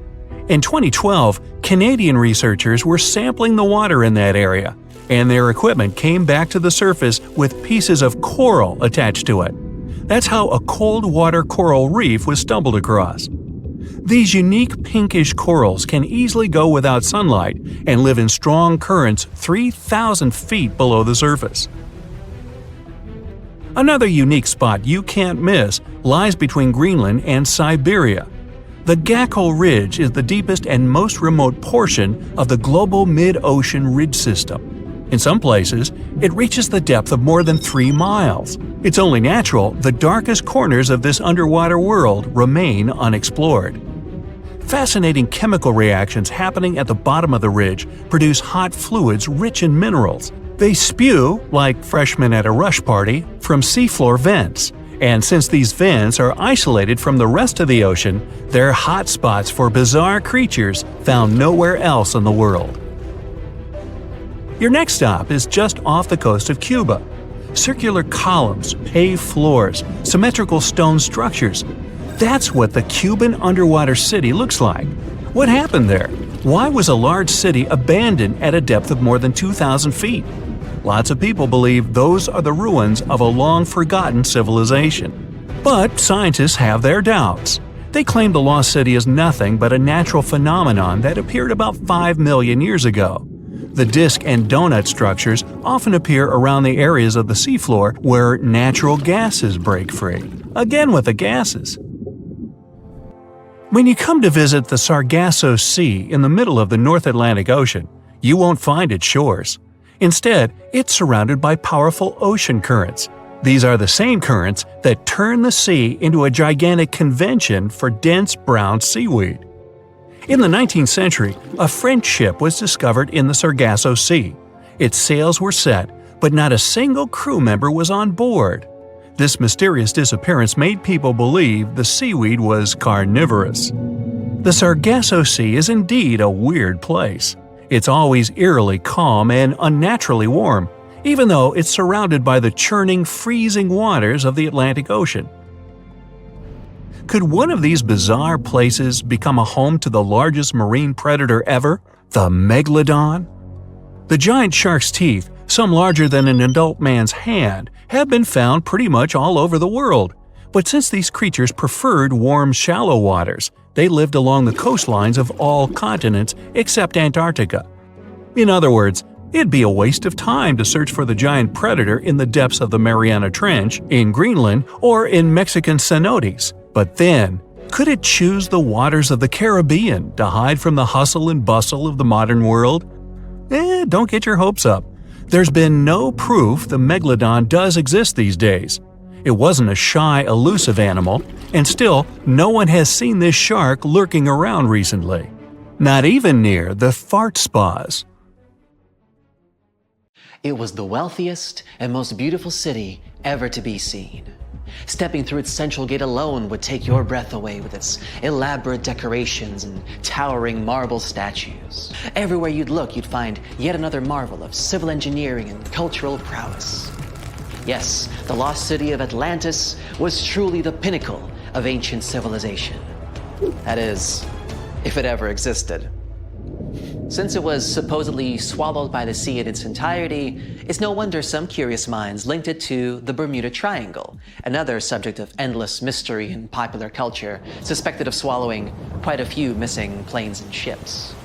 Speaker 3: In 2012, Canadian researchers were sampling the water in that area, and their equipment came back to the surface with pieces of coral attached to it. That's how a cold water coral reef was stumbled across. These unique pinkish corals can easily go without sunlight and live in strong currents 3,000 feet below the surface. Another unique spot you can't miss lies between Greenland and Siberia. The Gakkel Ridge is the deepest and most remote portion of the global mid-ocean ridge system. In some places, it reaches the depth of more than 3 miles. It's only natural the darkest corners of this underwater world remain unexplored. Fascinating chemical reactions happening at the bottom of the ridge produce hot fluids rich in minerals. They spew, like freshmen at a rush party, from seafloor vents. And since these vents are isolated from the rest of the ocean, they're hot spots for bizarre creatures found nowhere else in the world. Your next stop is just off the coast of Cuba. Circular columns, paved floors, symmetrical stone structures. That's what the Cuban underwater city looks like. What happened there? Why was a large city abandoned at a depth of more than 2,000 feet? Lots of people believe those are the ruins of a long-forgotten civilization. But scientists have their doubts. They claim the lost city is nothing but a natural phenomenon that appeared about 5 million years ago. The disc and donut structures often appear around the areas of the seafloor where natural gases break free. Again with the gases. When you come to visit the Sargasso Sea in the middle of the North Atlantic Ocean, you won't find its shores. Instead, it's surrounded by powerful ocean currents. These are the same currents that turn the sea into a gigantic convention for dense brown seaweed. In the 19th century, a French ship was discovered in the Sargasso Sea. Its sails were set, but not a single crew member was on board. This mysterious disappearance made people believe the seaweed was carnivorous. The Sargasso Sea is indeed a weird place. It's always eerily calm and unnaturally warm, even though it's surrounded by the churning, freezing waters of the Atlantic Ocean. Could one of these bizarre places become a home to the largest marine predator ever, the megalodon? The giant shark's teeth, some larger than an adult man's hand, have been found pretty much all over the world. But since these creatures preferred warm, shallow waters, they lived along the coastlines of all continents except Antarctica. In other words, it'd be a waste of time to search for the giant predator in the depths of the Mariana Trench, in Greenland, or in Mexican cenotes. But then, could it choose the waters of the Caribbean to hide from the hustle and bustle of the modern world? Don't get your hopes up. There's been no proof the megalodon does exist these days. It wasn't a shy, elusive animal, and still, no one has seen this shark lurking around recently. Not even near the fart spas.
Speaker 4: It was the wealthiest and most beautiful city ever to be seen. Stepping through its central gate alone would take your breath away with its elaborate decorations and towering marble statues. Everywhere you'd look, you'd find yet another marvel of civil engineering and cultural prowess. Yes, the lost city of Atlantis was truly the pinnacle of ancient civilization. That is, if it ever existed. Since it was supposedly swallowed by the sea in its entirety, it's no wonder some curious minds linked it to the Bermuda Triangle, another subject of endless mystery in popular culture, suspected of swallowing quite a few missing planes and ships.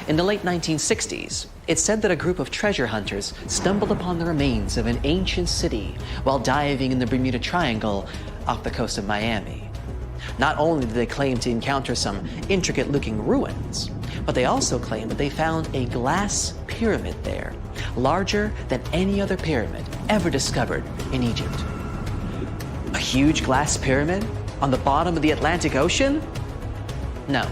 Speaker 4: In the late 1960s, it's said that a group of treasure hunters stumbled upon the remains of an ancient city while diving in the Bermuda Triangle off the coast of Miami. Not only did they claim to encounter some intricate-looking ruins, but they also claimed that they found a glass pyramid there, larger than any other pyramid ever discovered in Egypt. A huge glass pyramid on the bottom of the Atlantic Ocean? No,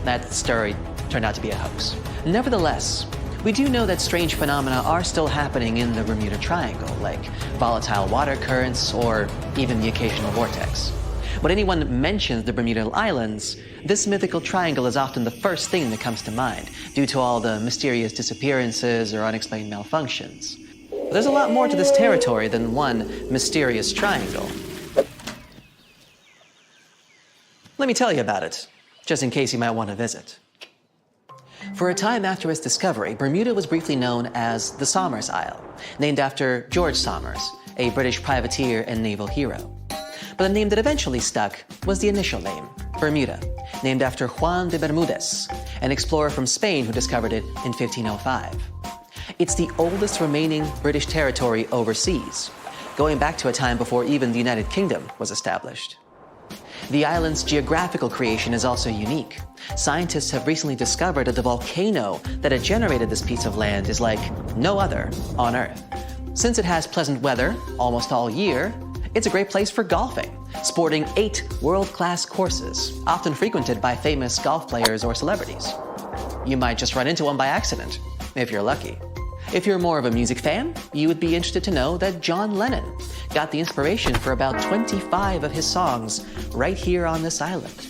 Speaker 4: that story turned out to be a hoax. Nevertheless, we do know that strange phenomena are still happening in the Bermuda Triangle, like volatile water currents or even the occasional vortex. When anyone mentions the Bermuda Islands, this mythical triangle is often the first thing that comes to mind, due to all the mysterious disappearances or unexplained malfunctions. But there's a lot more to this territory than one mysterious triangle. Let me tell you about it, just in case you might want to visit. For a time after its discovery, Bermuda was briefly known as the Somers Isle, named after George Somers, a British privateer and naval hero. But the name that eventually stuck was the initial name, Bermuda, named after Juan de Bermudez, an explorer from Spain who discovered it in 1505. It's the oldest remaining British territory overseas, going back to a time before even the United Kingdom was established. The island's geographical creation is also unique. Scientists have recently discovered that the volcano that had generated this piece of land is like no other on Earth. Since it has pleasant weather almost all year, it's a great place for golfing, sporting 8 world-class courses, often frequented by famous golf players or celebrities. You might just run into one by accident, if you're lucky. If you're more of a music fan, you would be interested to know that John Lennon got the inspiration for about 25 of his songs right here on this island,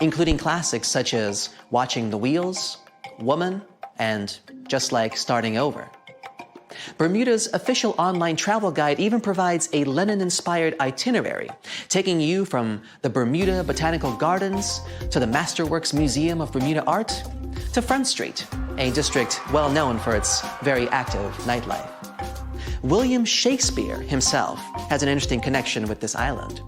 Speaker 4: including classics such as Watching the Wheels, Woman, and Just Like Starting Over. Bermuda's official online travel guide even provides a Lennon-inspired itinerary, taking you from the Bermuda Botanical Gardens to the Masterworks Museum of Bermuda Art to Front Street, a district well known for its very active nightlife. William Shakespeare himself has an interesting connection with this island.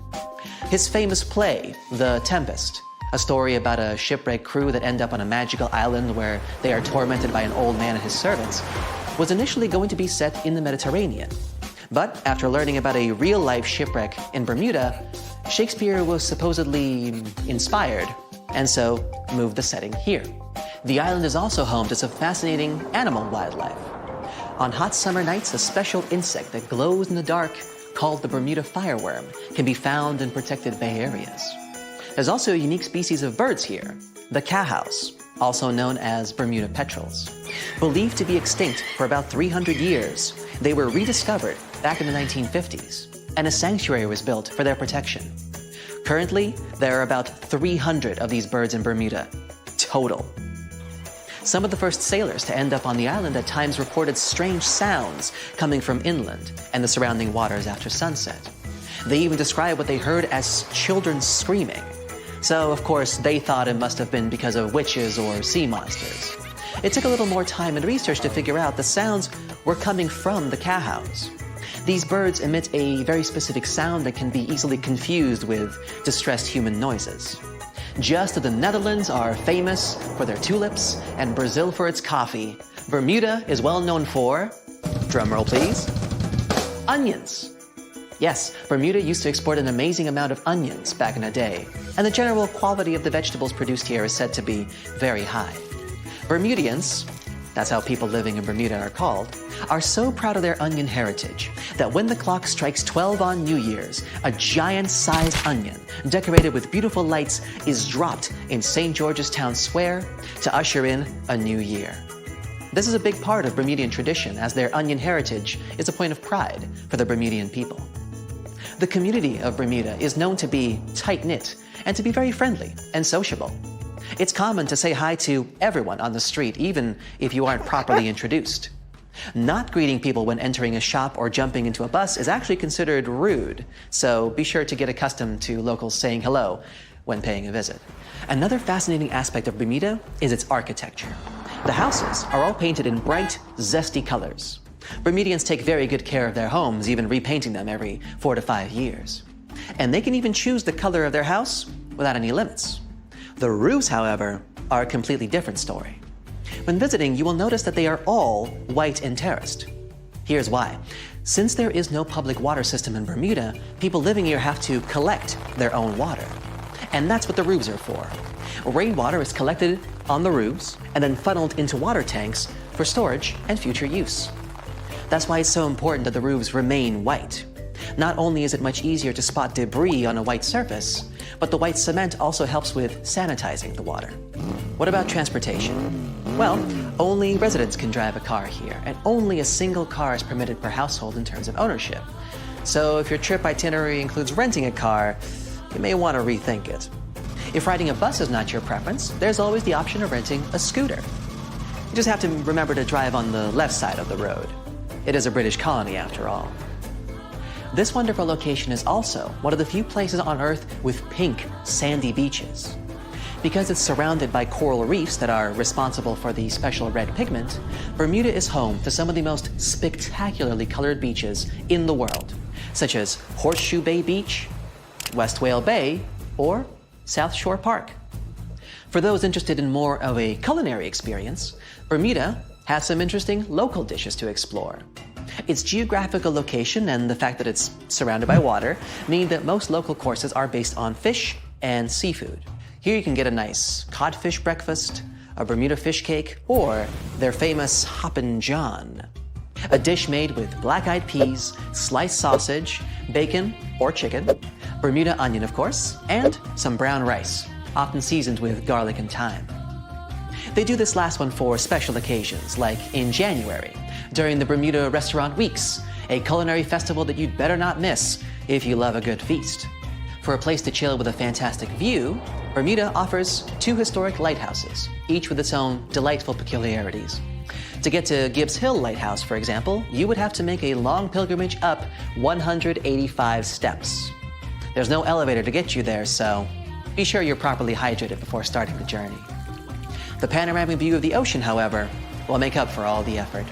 Speaker 4: His famous play, The Tempest, a story about a shipwrecked crew that end up on a magical island where they are tormented by an old man and his servants, was initially going to be set in the Mediterranean. But after learning about a real-life shipwreck in Bermuda, Shakespeare was supposedly inspired, and so moved the setting here. The island is also home to some fascinating animal wildlife. On hot summer nights, a special insect that glows in the dark, called the Bermuda fireworm, can be found in protected bay areas. There's also a unique species of birds here, the cowhouse, also known as Bermuda petrels. Believed to be extinct for about 300 years, they were rediscovered back in the 1950s, and a sanctuary was built for their protection. Currently, there are about 300 of these birds in Bermuda, total. Some of the first sailors to end up on the island at times reported strange sounds coming from inland and the surrounding waters after sunset. They even described what they heard as children screaming. So, of course, they thought it must have been because of witches or sea monsters. It took a little more time and research to figure out the sounds were coming from the cowhouse. These birds emit a very specific sound that can be easily confused with distressed human noises. Just as the Netherlands are famous for their tulips and Brazil for its coffee, Bermuda is well known for, drumroll please, onions. Yes, Bermuda used to export an amazing amount of onions back in the day, and the general quality of the vegetables produced here is said to be very high. Bermudians, that's how people living in Bermuda are called, are so proud of their onion heritage that when the clock strikes 12 on New Year's, a giant-sized onion decorated with beautiful lights is dropped in St. George's Town Square to usher in a new year. This is a big part of Bermudian tradition, as their onion heritage is a point of pride for the Bermudian people. The community of Bermuda is known to be tight-knit and to be very friendly and sociable. It's common to say hi to everyone on the street, even if you aren't properly introduced. Not greeting people when entering a shop or jumping into a bus is actually considered rude, so be sure to get accustomed to locals saying hello when paying a visit. Another fascinating aspect of Bermuda is its architecture. The houses are all painted in bright, zesty colors. Bermudians take very good care of their homes, even repainting them every 4 to 5 years. And they can even choose the color of their house without any limits. The roofs, however, are a completely different story. When visiting, you will notice that they are all white and terraced. Here's why. Since there is no public water system in Bermuda, people living here have to collect their own water. And that's what the roofs are for. Rainwater is collected on the roofs and then funneled into water tanks for storage and future use. That's why it's so important that the roofs remain white. Not only is it much easier to spot debris on a white surface, but the white cement also helps with sanitizing the water. What about transportation? Well, only residents can drive a car here, and only a single car is permitted per household in terms of ownership. So if your trip itinerary includes renting a car, you may want to rethink it. If riding a bus is not your preference, there's always the option of renting a scooter. You just have to remember to drive on the left side of the road. It is a British colony after all. This wonderful location is also one of the few places on Earth with pink, sandy beaches. Because it's surrounded by coral reefs that are responsible for the special red pigment, Bermuda is home to some of the most spectacularly colored beaches in the world, such as Horseshoe Bay Beach, West Whale Bay, or South Shore Park. For those interested in more of a culinary experience, Bermuda has some interesting local dishes to explore. Its geographical location and the fact that it's surrounded by water mean that most local courses are based on fish and seafood. Here you can get a nice codfish breakfast, a Bermuda fish cake, or their famous Hoppin' John, a dish made with black-eyed peas, sliced sausage, bacon or chicken, Bermuda onion of course, and some brown rice, often seasoned with garlic and thyme. They do this last one for special occasions, like in January, during the Bermuda Restaurant Weeks, a culinary festival that you'd better not miss if you love a good feast. For a place to chill with a fantastic view, Bermuda offers 2 historic lighthouses, each with its own delightful peculiarities. To get to Gibbs Hill Lighthouse, for example, you would have to make a long pilgrimage up 185 steps. There's no elevator to get you there, so be sure you're properly hydrated before starting the journey. The panoramic view of the ocean, however, will make up for all the effort.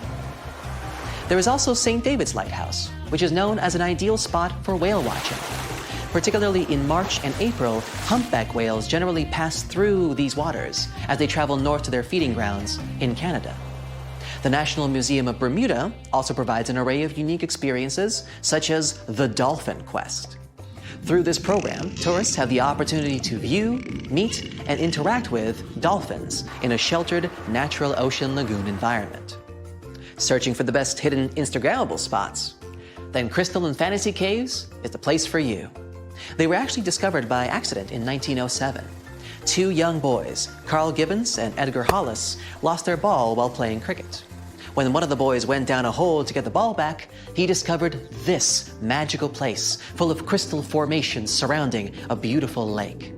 Speaker 4: There is also St. David's Lighthouse, which is known as an ideal spot for whale watching. Particularly in March and April, humpback whales generally pass through these waters as they travel north to their feeding grounds in Canada. The National Museum of Bermuda also provides an array of unique experiences, such as the Dolphin Quest. Through this program, tourists have the opportunity to view, meet, and interact with dolphins in a sheltered, natural ocean lagoon environment. Searching for the best hidden Instagrammable spots? Then Crystal and Fantasy Caves is the place for you. They were actually discovered by accident in 1907. 2 young boys, Carl Gibbons and Edgar Hollis, lost their ball while playing cricket. When one of the boys went down a hole to get the ball back, he discovered this magical place full of crystal formations surrounding a beautiful lake.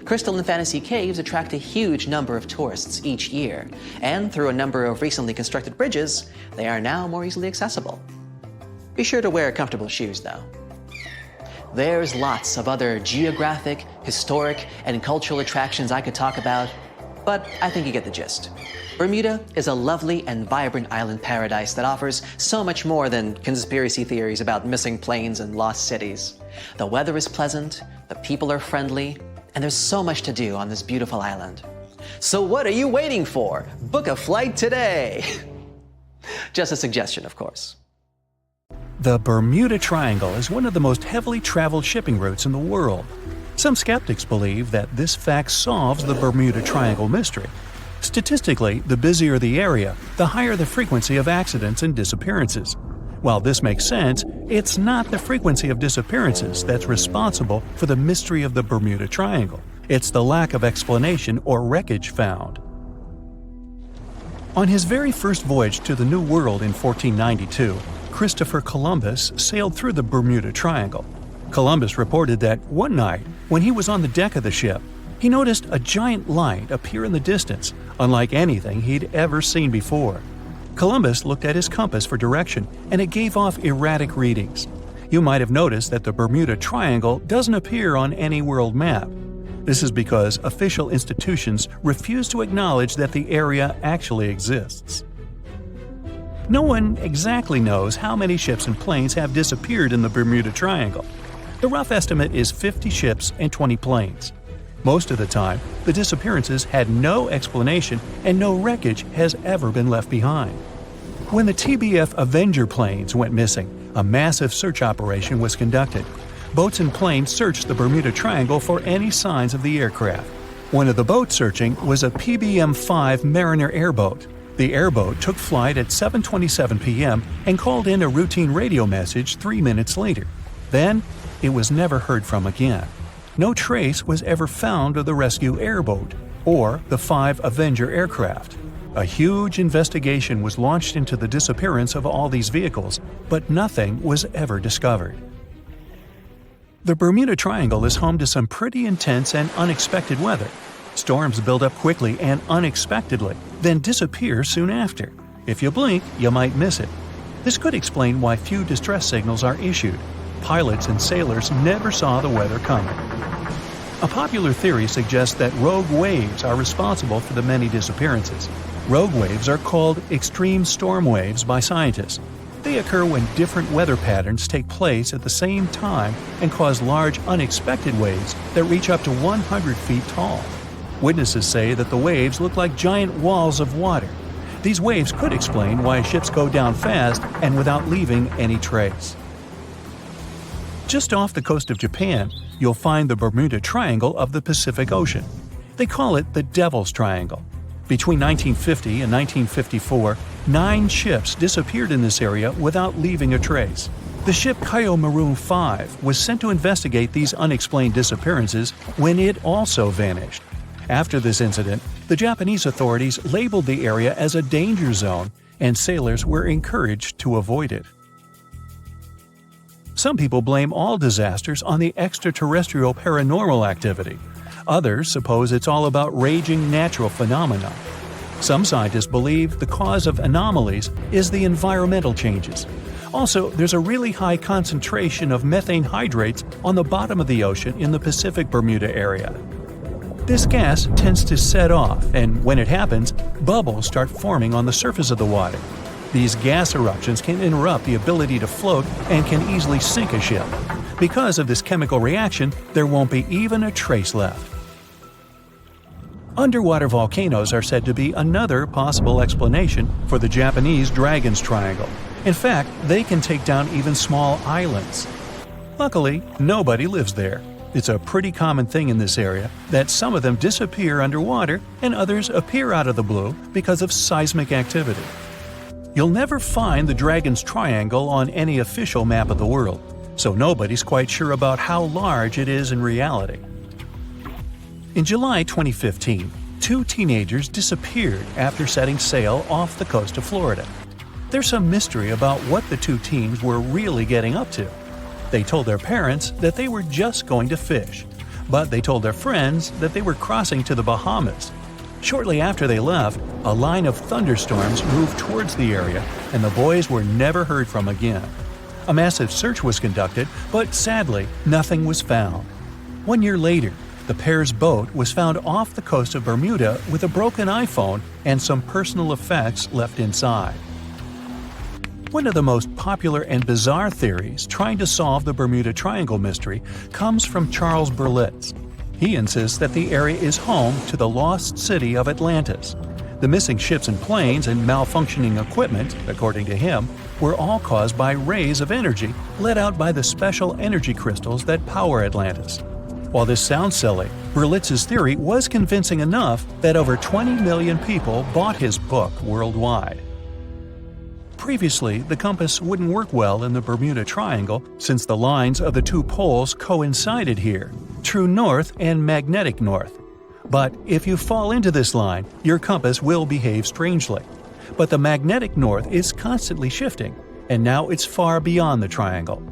Speaker 4: Crystal and Fantasy Caves attract a huge number of tourists each year, and through a number of recently constructed bridges, they are now more easily accessible. Be sure to wear comfortable shoes, though. There's lots of other geographic, historic, and cultural attractions I could talk about, but I think you get the gist. Bermuda is a lovely and vibrant island paradise that offers so much more than conspiracy theories about missing planes and lost cities. The weather is pleasant, the people are friendly, and there's so much to do on this beautiful island. So what are you waiting for? Book a flight today! Just a suggestion, of course.
Speaker 3: The Bermuda Triangle is one of the most heavily traveled shipping routes in the world. Some skeptics believe that this fact solves the Bermuda Triangle mystery. Statistically, the busier the area, the higher the frequency of accidents and disappearances. While this makes sense, it's not the frequency of disappearances that's responsible for the mystery of the Bermuda Triangle. It's the lack of explanation or wreckage found. On his very first voyage to the New World in 1492, Christopher Columbus sailed through the Bermuda Triangle. Columbus reported that one night, when he was on the deck of the ship, he noticed a giant light appear in the distance, unlike anything he'd ever seen before. Columbus looked at his compass for direction, and it gave off erratic readings. You might have noticed that the Bermuda Triangle doesn't appear on any world map. This is because official institutions refuse to acknowledge that the area actually exists. No one exactly knows how many ships and planes have disappeared in the Bermuda Triangle. The rough estimate is 50 ships and 20 planes. Most of the time, the disappearances had no explanation and no wreckage has ever been left behind. When the TBF Avenger planes went missing, a massive search operation was conducted. Boats and planes searched the Bermuda Triangle for any signs of the aircraft. One of the boats searching was a PBM-5 Mariner airboat. The airboat took flight at 7:27 p.m. and called in a routine radio message 3 minutes later. Then, it was never heard from again. No trace was ever found of the rescue airboat or the 5 Avenger aircraft. A huge investigation was launched into the disappearance of all these vehicles, but nothing was ever discovered. The Bermuda Triangle is home to some pretty intense and unexpected weather. Storms build up quickly and unexpectedly, then disappear soon after. If you blink, you might miss it. This could explain why few distress signals are issued. Pilots and sailors never saw the weather coming. A popular theory suggests that rogue waves are responsible for the many disappearances. Rogue waves are called extreme storm waves by scientists. They occur when different weather patterns take place at the same time and cause large, unexpected waves that reach up to 100 feet tall. Witnesses say that the waves look like giant walls of water. These waves could explain why ships go down fast and without leaving any trace. Just off the coast of Japan, you'll find the Bermuda Triangle of the Pacific Ocean. They call it the Devil's Triangle. Between 1950 and 1954, 9 ships disappeared in this area without leaving a trace. The ship Kaio Maroon 5 was sent to investigate these unexplained disappearances when it also vanished. After this incident, the Japanese authorities labeled the area as a danger zone, and sailors were encouraged to avoid it. Some people blame all disasters on the extraterrestrial paranormal activity. Others suppose it's all about raging natural phenomena. Some scientists believe the cause of anomalies is the environmental changes. Also, there's a really high concentration of methane hydrates on the bottom of the ocean in the Pacific Bermuda area. This gas tends to set off, and when it happens, bubbles start forming on the surface of the water. These gas eruptions can interrupt the ability to float and can easily sink a ship. Because of this chemical reaction, there won't be even a trace left. Underwater volcanoes are said to be another possible explanation for the Japanese Dragon's Triangle. In fact, they can take down even small islands. Luckily, nobody lives there. It's a pretty common thing in this area that some of them disappear underwater and others appear out of the blue because of seismic activity. You'll never find the Dragon's Triangle on any official map of the world, so nobody's quite sure about how large it is in reality. In July 2015, 2 teenagers disappeared after setting sail off the coast of Florida. There's some mystery about what the 2 teens were really getting up to. They told their parents that they were just going to fish, but they told their friends that they were crossing to the Bahamas. Shortly after they left, a line of thunderstorms moved towards the area, and the boys were never heard from again. A massive search was conducted, but sadly, nothing was found. 1 year later, the pair's boat was found off the coast of Bermuda with a broken iPhone and some personal effects left inside. One of the most popular and bizarre theories trying to solve the Bermuda Triangle mystery comes from Charles Berlitz. He insists that the area is home to the lost city of Atlantis. The missing ships and planes and malfunctioning equipment, according to him, were all caused by rays of energy let out by the special energy crystals that power Atlantis. While this sounds silly, Berlitz's theory was convincing enough that over 20 million people bought his book worldwide. Previously, the compass wouldn't work well in the Bermuda Triangle since the lines of the 2 poles coincided here, true north and magnetic north. But if you fall into this line, your compass will behave strangely. But the magnetic north is constantly shifting, and now it's far beyond the triangle.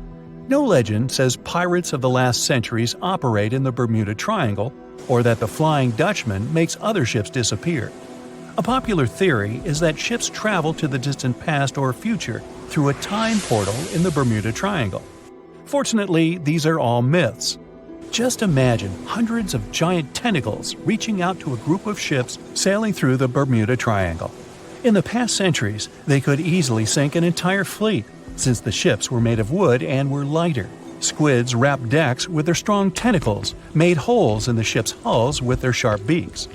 Speaker 3: No legend says pirates of the last centuries operate in the Bermuda Triangle, or that the Flying Dutchman makes other ships disappear. A popular theory is that ships travel to the distant past or future through a time portal in the Bermuda Triangle. Fortunately, these are all myths. Just imagine hundreds of giant tentacles reaching out to a group of ships sailing through the Bermuda Triangle. In the past centuries, they could easily sink an entire fleet, since the ships were made of wood and were lighter. Squids wrapped decks with their strong tentacles, made holes in the ship's hulls with their sharp beaks.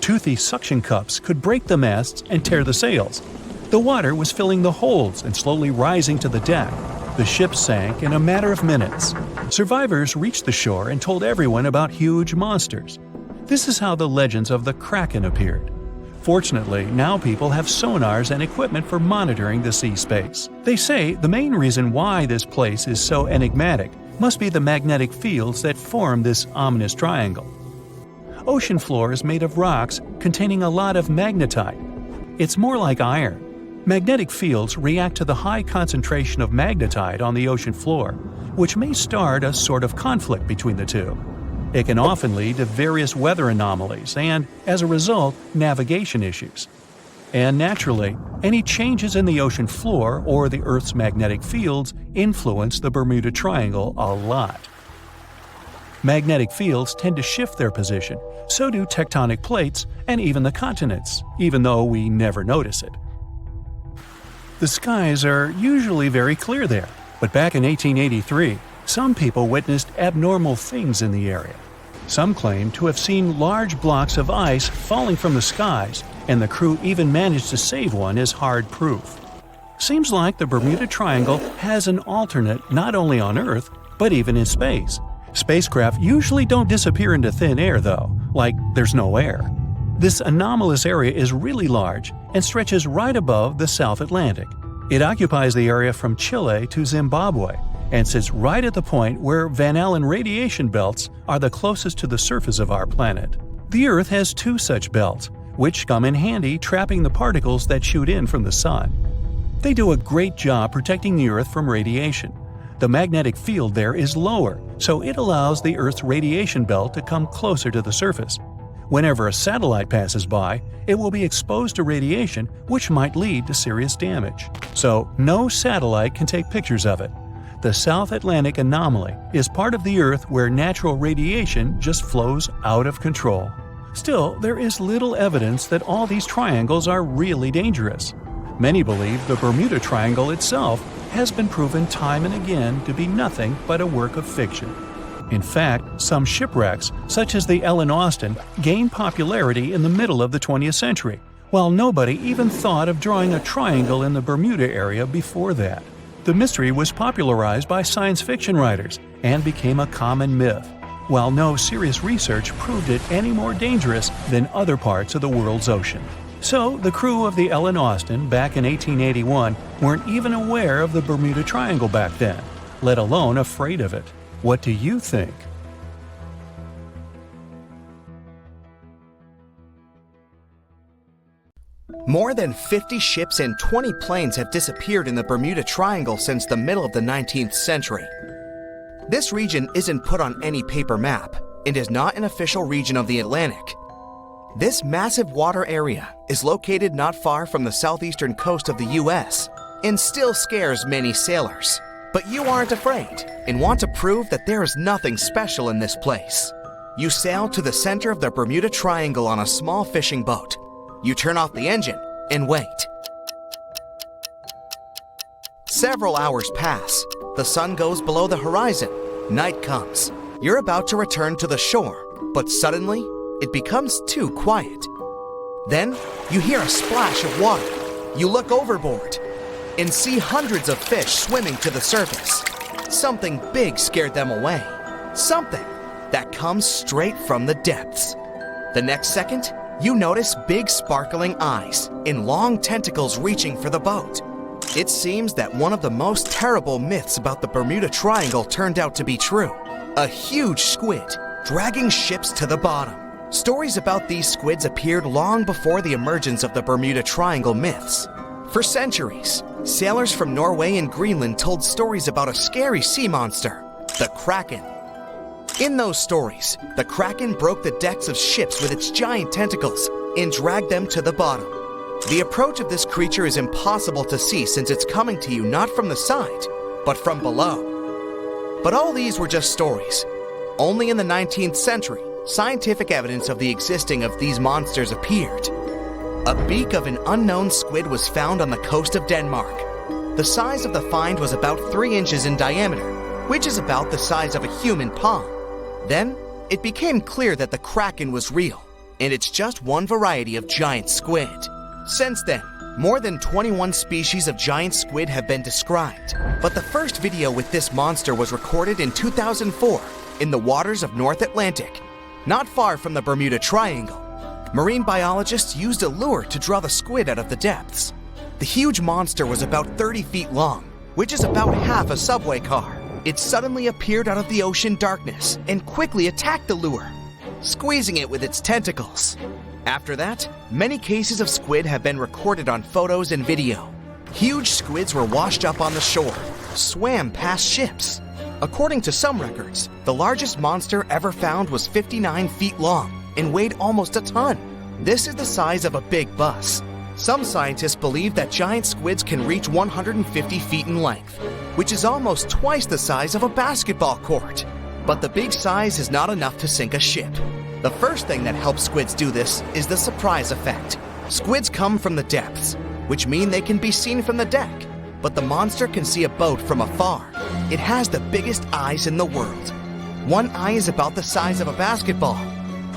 Speaker 3: Toothy suction cups could break the masts and tear the sails. The water was filling the holds and slowly rising to the deck. The ship sank in a matter of minutes. Survivors reached the shore and told everyone about huge monsters. This is how the legends of the Kraken appeared. Fortunately, now people have sonars and equipment for monitoring the sea space. They say the main reason why this place is so enigmatic must be the magnetic fields that form this ominous triangle. Ocean floor is made of rocks containing a lot of magnetite. It's more like iron. Magnetic fields react to the high concentration of magnetite on the ocean floor, which may start a sort of conflict between the two. It can often lead to various weather anomalies and, as a result, navigation issues. And naturally, any changes in the ocean floor or the Earth's magnetic fields influence the Bermuda Triangle a lot. Magnetic fields tend to shift their position, so do tectonic plates and even the continents, even though we never notice it. The skies are usually very clear there, but back in 1883, some people witnessed abnormal things in the area. Some claim to have seen large blocks of ice falling from the skies, and the crew even managed to save one as hard proof. Seems like the Bermuda Triangle has an alternate not only on Earth, but even in space. Spacecraft usually don't disappear into thin air though, like there's no air. This anomalous area is really large and stretches right above the South Atlantic. It occupies the area from Chile to Zimbabwe and sits right at the point where Van Allen radiation belts are the closest to the surface of our planet. The Earth has two such belts, which come in handy trapping the particles that shoot in from the Sun. They do a great job protecting the Earth from radiation. The magnetic field there is lower, so it allows the Earth's radiation belt to come closer to the surface. Whenever a satellite passes by, it will be exposed to radiation, which might lead to serious damage. So, no satellite can take pictures of it. The South Atlantic anomaly is part of the Earth where natural radiation just flows out of control. Still, there is little evidence that all these triangles are really dangerous. Many believe the Bermuda Triangle itself has been proven time and again to be nothing but a work of fiction. In fact, some shipwrecks, such as the Ellen Austin, gained popularity in the middle of the 20th century, while nobody even thought of drawing a triangle in the Bermuda area before that. The mystery was popularized by science fiction writers and became a common myth, while no serious research proved it any more dangerous than other parts of the world's ocean. So, the crew of the Ellen Austin back in 1881 weren't even aware of the Bermuda Triangle back then, let alone afraid of it. What do you think?
Speaker 5: More than 50 ships and 20 planes have disappeared in the Bermuda Triangle since the middle of the 19th century. This region isn't put on any paper map and is not an official region of the Atlantic. This massive water area is located not far from the southeastern coast of the US and still scares many sailors. But you aren't afraid and want to prove that there is nothing special in this place. You sail to the center of the Bermuda Triangle on a small fishing boat. You turn off the engine and wait. Several hours pass. The sun goes below the horizon. Night comes. You're about to return to the shore, but suddenly it becomes too quiet. Then you hear a splash of water. You look overboard and see hundreds of fish swimming to the surface. Something big scared them away. Something that comes straight from the depths. The next second, you notice big sparkling eyes and long tentacles reaching for the boat. It seems that one of the most terrible myths about the Bermuda Triangle turned out to be true. A huge squid dragging ships to the bottom. Stories about these squids appeared long before the emergence of the Bermuda Triangle myths. For centuries, sailors from Norway and Greenland told stories about a scary sea monster, the Kraken. In those stories, the Kraken broke the decks of ships with its giant tentacles and dragged them to the bottom. The approach of this creature is impossible to see since it's coming to you not from the side, but from below. But all these were just stories. Only in the 19th century, scientific evidence of the existing of these monsters appeared. A beak of an unknown squid was found on the coast of Denmark. The size of the find was about 3 inches in diameter, which is about the size of a human palm. Then, it became clear that the kraken was real, and it's just one variety of giant squid. Since then, more than 21 species of giant squid have been described, but the first video with this monster was recorded in 2004 in the waters of North Atlantic, not far from the Bermuda Triangle. Marine biologists used a lure to draw the squid out of the depths. The huge monster was about 30 feet long, which is about half a subway car. It suddenly appeared out of the ocean darkness and quickly attacked the lure, squeezing it with its tentacles. After that, many cases of squid have been recorded on photos and video. Huge squids were washed up on the shore, swam past ships. According to some records, the largest monster ever found was 59 feet long and weighed almost a ton. This is the size of a big bus. Some scientists believe that giant squids can reach 150 feet in length, which is almost twice the size of a basketball court. But the big size is not enough to sink a ship. The first thing that helps squids do this is the surprise effect. Squids come from the depths, which mean they can be seen from the deck, but the monster can see a boat from afar. It has the biggest eyes in the world. One eye is about the size of a basketball.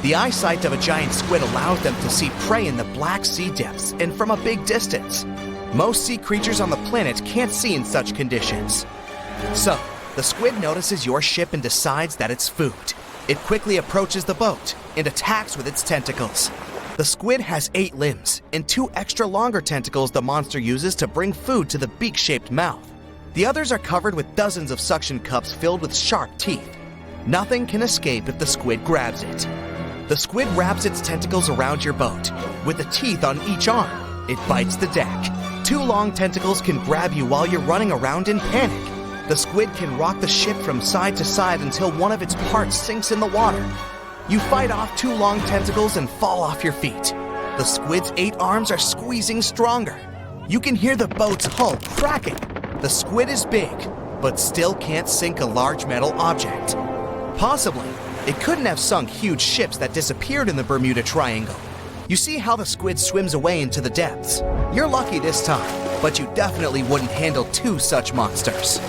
Speaker 5: The eyesight of a giant squid allows them to see prey in the Black Sea depths and from a big distance. Most sea creatures on the planet can't see in such conditions. So, the squid notices your ship and decides that it's food. It quickly approaches the boat and attacks with its tentacles. The squid has 8 limbs and 2 extra longer tentacles the monster uses to bring food to the beak-shaped mouth. The others are covered with dozens of suction cups filled with sharp teeth. Nothing can escape if the squid grabs it. The squid wraps its tentacles around your boat. With the teeth on each arm, it bites the deck. 2 long tentacles can grab you while you're running around in panic. The squid can rock the ship from side to side until one of its parts sinks in the water. You fight off 2 long tentacles and fall off your feet. The squid's 8 arms are squeezing stronger. You can hear the boat's hull cracking. The squid is big, but still can't sink a large metal object. Possibly, it couldn't have sunk huge ships that disappeared in the Bermuda Triangle. You see how the squid swims away into the depths. You're lucky this time, but you definitely wouldn't handle 2 such monsters.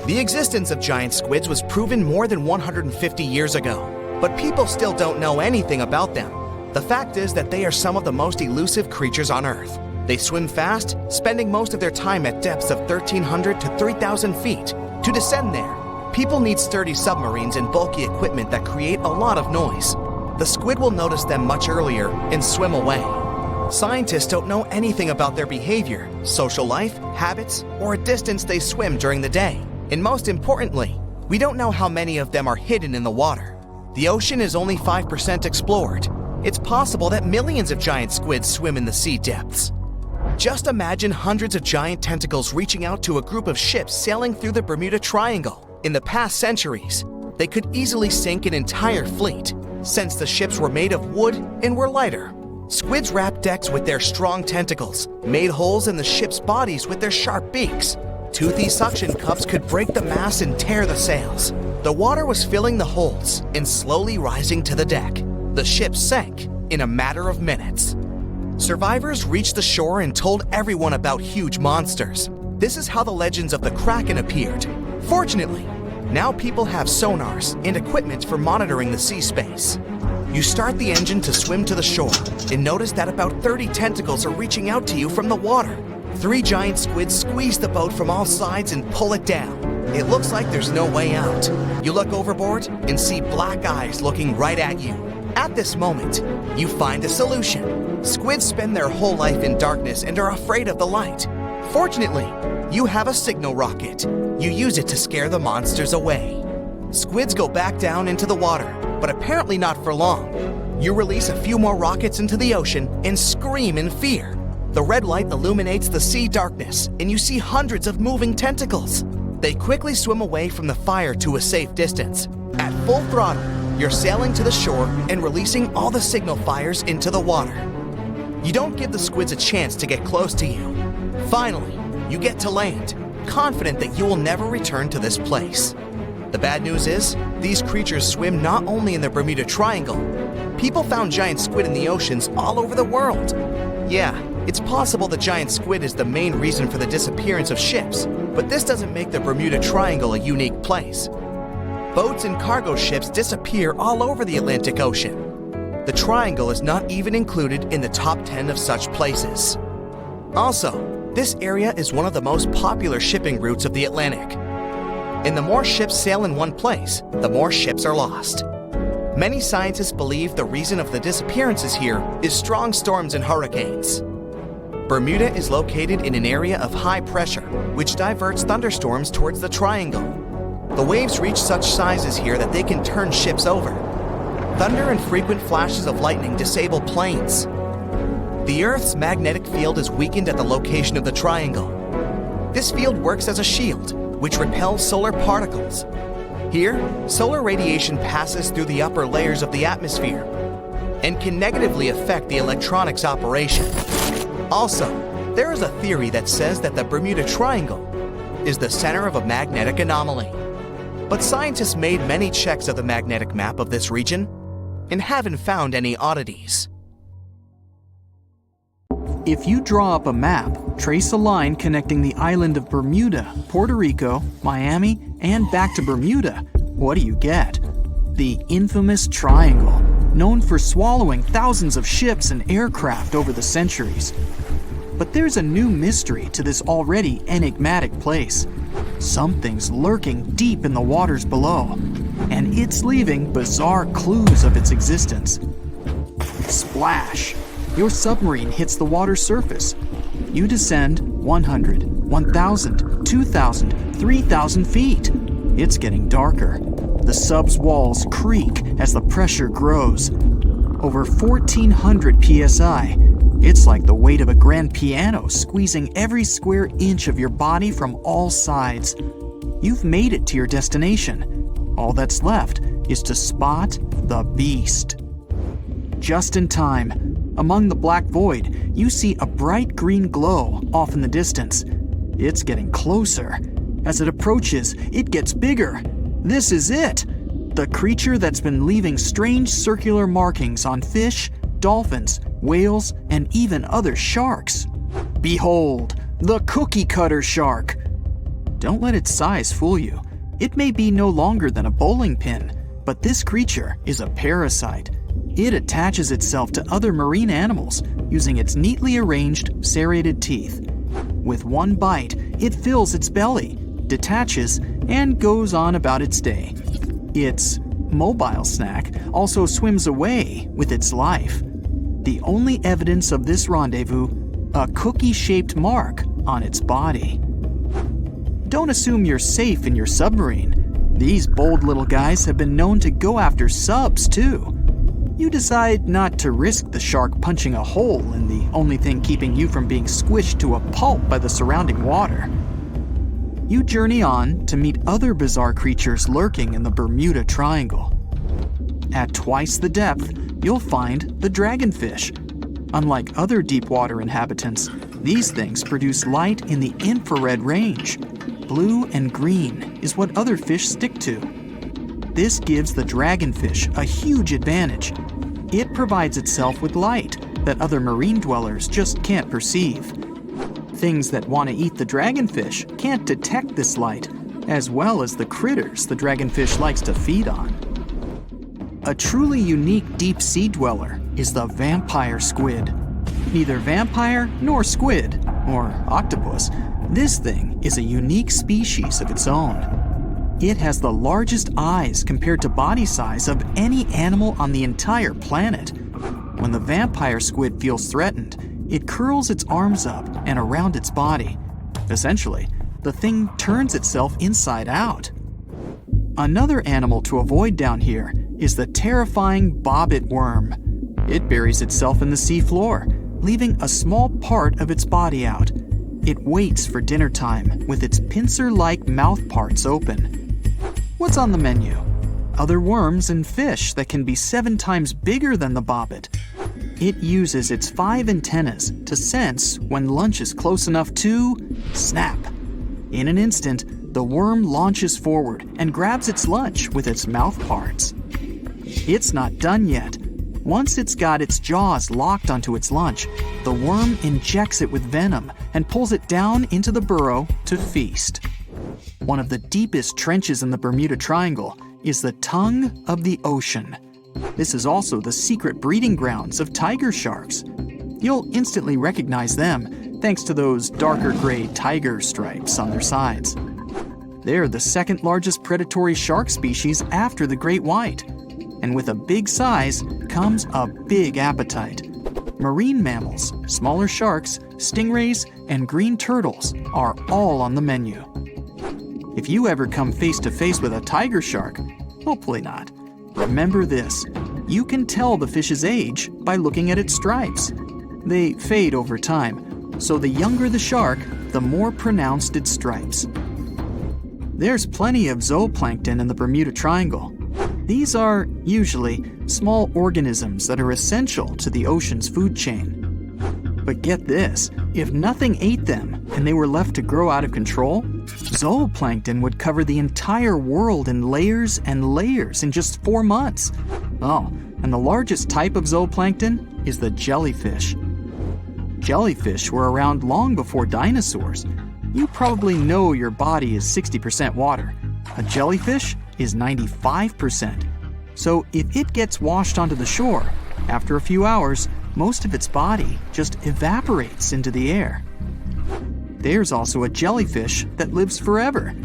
Speaker 5: The existence of giant squids was proven more than 150 years ago, but people still don't know anything about them. The fact is that they are some of the most elusive creatures on Earth. They swim fast, spending most of their time at depths of 1,300 to 3,000 feet. To descend there, people need sturdy submarines and bulky equipment that create a lot of noise. The squid will notice them much earlier and swim away. Scientists don't know anything about their behavior, social life, habits, or a distance they swim during the day. And most importantly, we don't know how many of them are hidden in the water. The ocean is only 5% explored. It's possible that millions of giant squids swim in the sea depths. Just imagine hundreds of giant tentacles reaching out to a group of ships sailing through the Bermuda Triangle. In the past centuries, they could easily sink an entire fleet, since the ships were made of wood and were lighter. Squids wrapped decks with their strong tentacles, made holes in the ship's bodies with their sharp beaks. Toothy suction cups could break the masts and tear the sails. The water was filling the holes and slowly rising to the deck. The ship sank in a matter of minutes. Survivors reached the shore and told everyone about huge monsters. This is how the legends of the Kraken appeared. Fortunately, now people have sonars and equipment for monitoring the sea space. You start the engine to swim to the shore and notice that about 30 tentacles are reaching out to you from the water. 3 giant squids squeeze the boat from all sides and pull it down. It looks like there's no way out. You look overboard and see black eyes looking right at you. At this moment, you find a solution. Squids spend their whole life in darkness and are afraid of the light. Fortunately, you have a signal rocket. You use it to scare the monsters away. Squids go back down into the water, but apparently not for long. You release a few more rockets into the ocean and scream in fear. The red light illuminates the sea darkness, and you see hundreds of moving tentacles. They quickly swim away from the fire to a safe distance. At full throttle, you're sailing to the shore and releasing all the signal fires into the water. You don't give the squids a chance to get close to you. Finally, you get to land, confident that you will never return to this place. The bad news is, these creatures swim not only in the Bermuda Triangle. People found giant squid in the oceans all over the world. Yeah, it's possible the giant squid is the main reason for the disappearance of ships, but this doesn't make the Bermuda Triangle a unique place. Boats and cargo ships disappear all over the Atlantic Ocean. The Triangle is not even included in the top 10 of such places. Also, this area is one of the most popular shipping routes of the Atlantic. And the more ships sail in one place, the more ships are lost. Many scientists believe the reason of the disappearances here is strong storms and hurricanes. Bermuda is located in an area of high pressure, which diverts thunderstorms towards the Triangle. The waves reach such sizes here that they can turn ships over. Thunder and frequent flashes of lightning disable planes. The Earth's magnetic field is weakened at the location of the Triangle. This field works as a shield, which repels solar particles. Here, solar radiation passes through the upper layers of the atmosphere and can negatively affect the electronics operation. Also, there is a theory that says that the Bermuda Triangle is the center of a magnetic anomaly. But scientists made many checks of the magnetic map of this region and haven't found any oddities.
Speaker 1: If you draw up a map, trace a line connecting the island of Bermuda, Puerto Rico, Miami, and back to Bermuda, what do you get? The infamous Triangle, known for swallowing thousands of ships and aircraft over the centuries. But there's a new mystery to this already enigmatic place. Something's lurking deep in the waters below, and it's leaving bizarre clues of its existence. Splash! Your submarine hits the water surface. You descend 100, 1,000, 2,000, 3,000 feet. It's getting darker. The sub's walls creak as the pressure grows. Over 1,400 psi. It's like the weight of a grand piano squeezing every square inch of your body from all sides. You've made it to your destination. All that's left is to spot the beast. Just in time. Among the black void, you see a bright green glow off in the distance. It's getting closer. As it approaches, it gets bigger. This is it! The creature that's been leaving strange circular markings on fish, dolphins, whales, and even other sharks. Behold, the cookie cutter shark! Don't let its size fool you. It may be no longer than a bowling pin, but this creature is a parasite. It attaches itself to other marine animals using its neatly arranged serrated teeth. With one bite, it fills its belly, detaches, and goes on about its day. Its mobile snack also swims away with its life. The only evidence of this rendezvous, a cookie-shaped mark on its body. Don't assume you're safe in your submarine. These bold little guys have been known to go after subs too. You decide not to risk the shark punching a hole in the only thing keeping you from being squished to a pulp by the surrounding water. You journey on to meet other bizarre creatures lurking in the Bermuda Triangle. At twice the depth, you'll find the dragonfish. Unlike other deep water inhabitants, these things produce light in the infrared range. Blue and green is what other fish stick to. This gives the dragonfish a huge advantage. It provides itself with light that other marine dwellers just can't perceive. Things that want to eat the dragonfish can't detect this light, as well as the critters the dragonfish likes to feed on. A truly unique deep-sea dweller is the vampire squid. Neither vampire nor squid, or octopus, this thing is a unique species of its own. It has the largest eyes compared to body size of any animal on the entire planet. When the vampire squid feels threatened, it curls its arms up and around its body. Essentially, the thing turns itself inside out. Another animal to avoid down here is the terrifying bobbit worm. It buries itself in the sea floor, leaving a small part of its body out. It waits for dinner time with its pincer-like mouth parts open. What's on the menu? Other worms and fish that can be 7 times bigger than the bobbit. It uses its 5 antennas to sense when lunch is close enough to snap. In an instant, The worm launches forward and grabs its lunch with its mouth parts. It's not done yet. Once it's got its jaws locked onto its lunch, the worm injects it with venom and pulls it down into the burrow to feast. One of the deepest trenches in the Bermuda Triangle is the tongue of the ocean. This is also the secret breeding grounds of tiger sharks. You'll instantly recognize them thanks to those darker gray tiger stripes on their sides. They're the second largest predatory shark species after the great white. And with a big size comes a big appetite. Marine mammals, smaller sharks, stingrays, and green turtles are all on the menu. If you ever come face to face with a tiger shark, hopefully not, remember this: you can tell the fish's age by looking at its stripes. They fade over time, so the younger the shark, the more pronounced its stripes. There's plenty of zooplankton in the Bermuda Triangle. These are, usually, small organisms that are essential to the ocean's food chain. But get this, if nothing ate them and they were left to grow out of control, zooplankton would cover the entire world in layers and layers in just 4 months. Oh, and the largest type of zooplankton is the jellyfish. Jellyfish were around long before dinosaurs. You probably know your body is 60% water. A jellyfish is 95%. So if it gets washed onto the shore, after a few hours, most of its body just evaporates into the air. There's also a jellyfish that lives forever.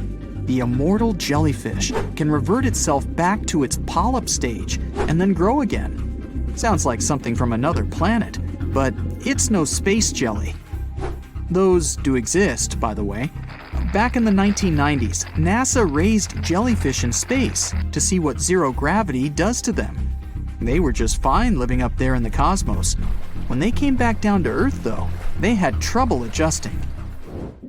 Speaker 1: The immortal jellyfish can revert itself back to its polyp stage and then grow again. Sounds like something from another planet, but it's no space jelly. Those do exist, by the way. Back in the 1990s, NASA raised jellyfish in space to see what zero gravity does to them. They were just fine living up there in the cosmos. When they came back down to Earth, though, they had trouble adjusting.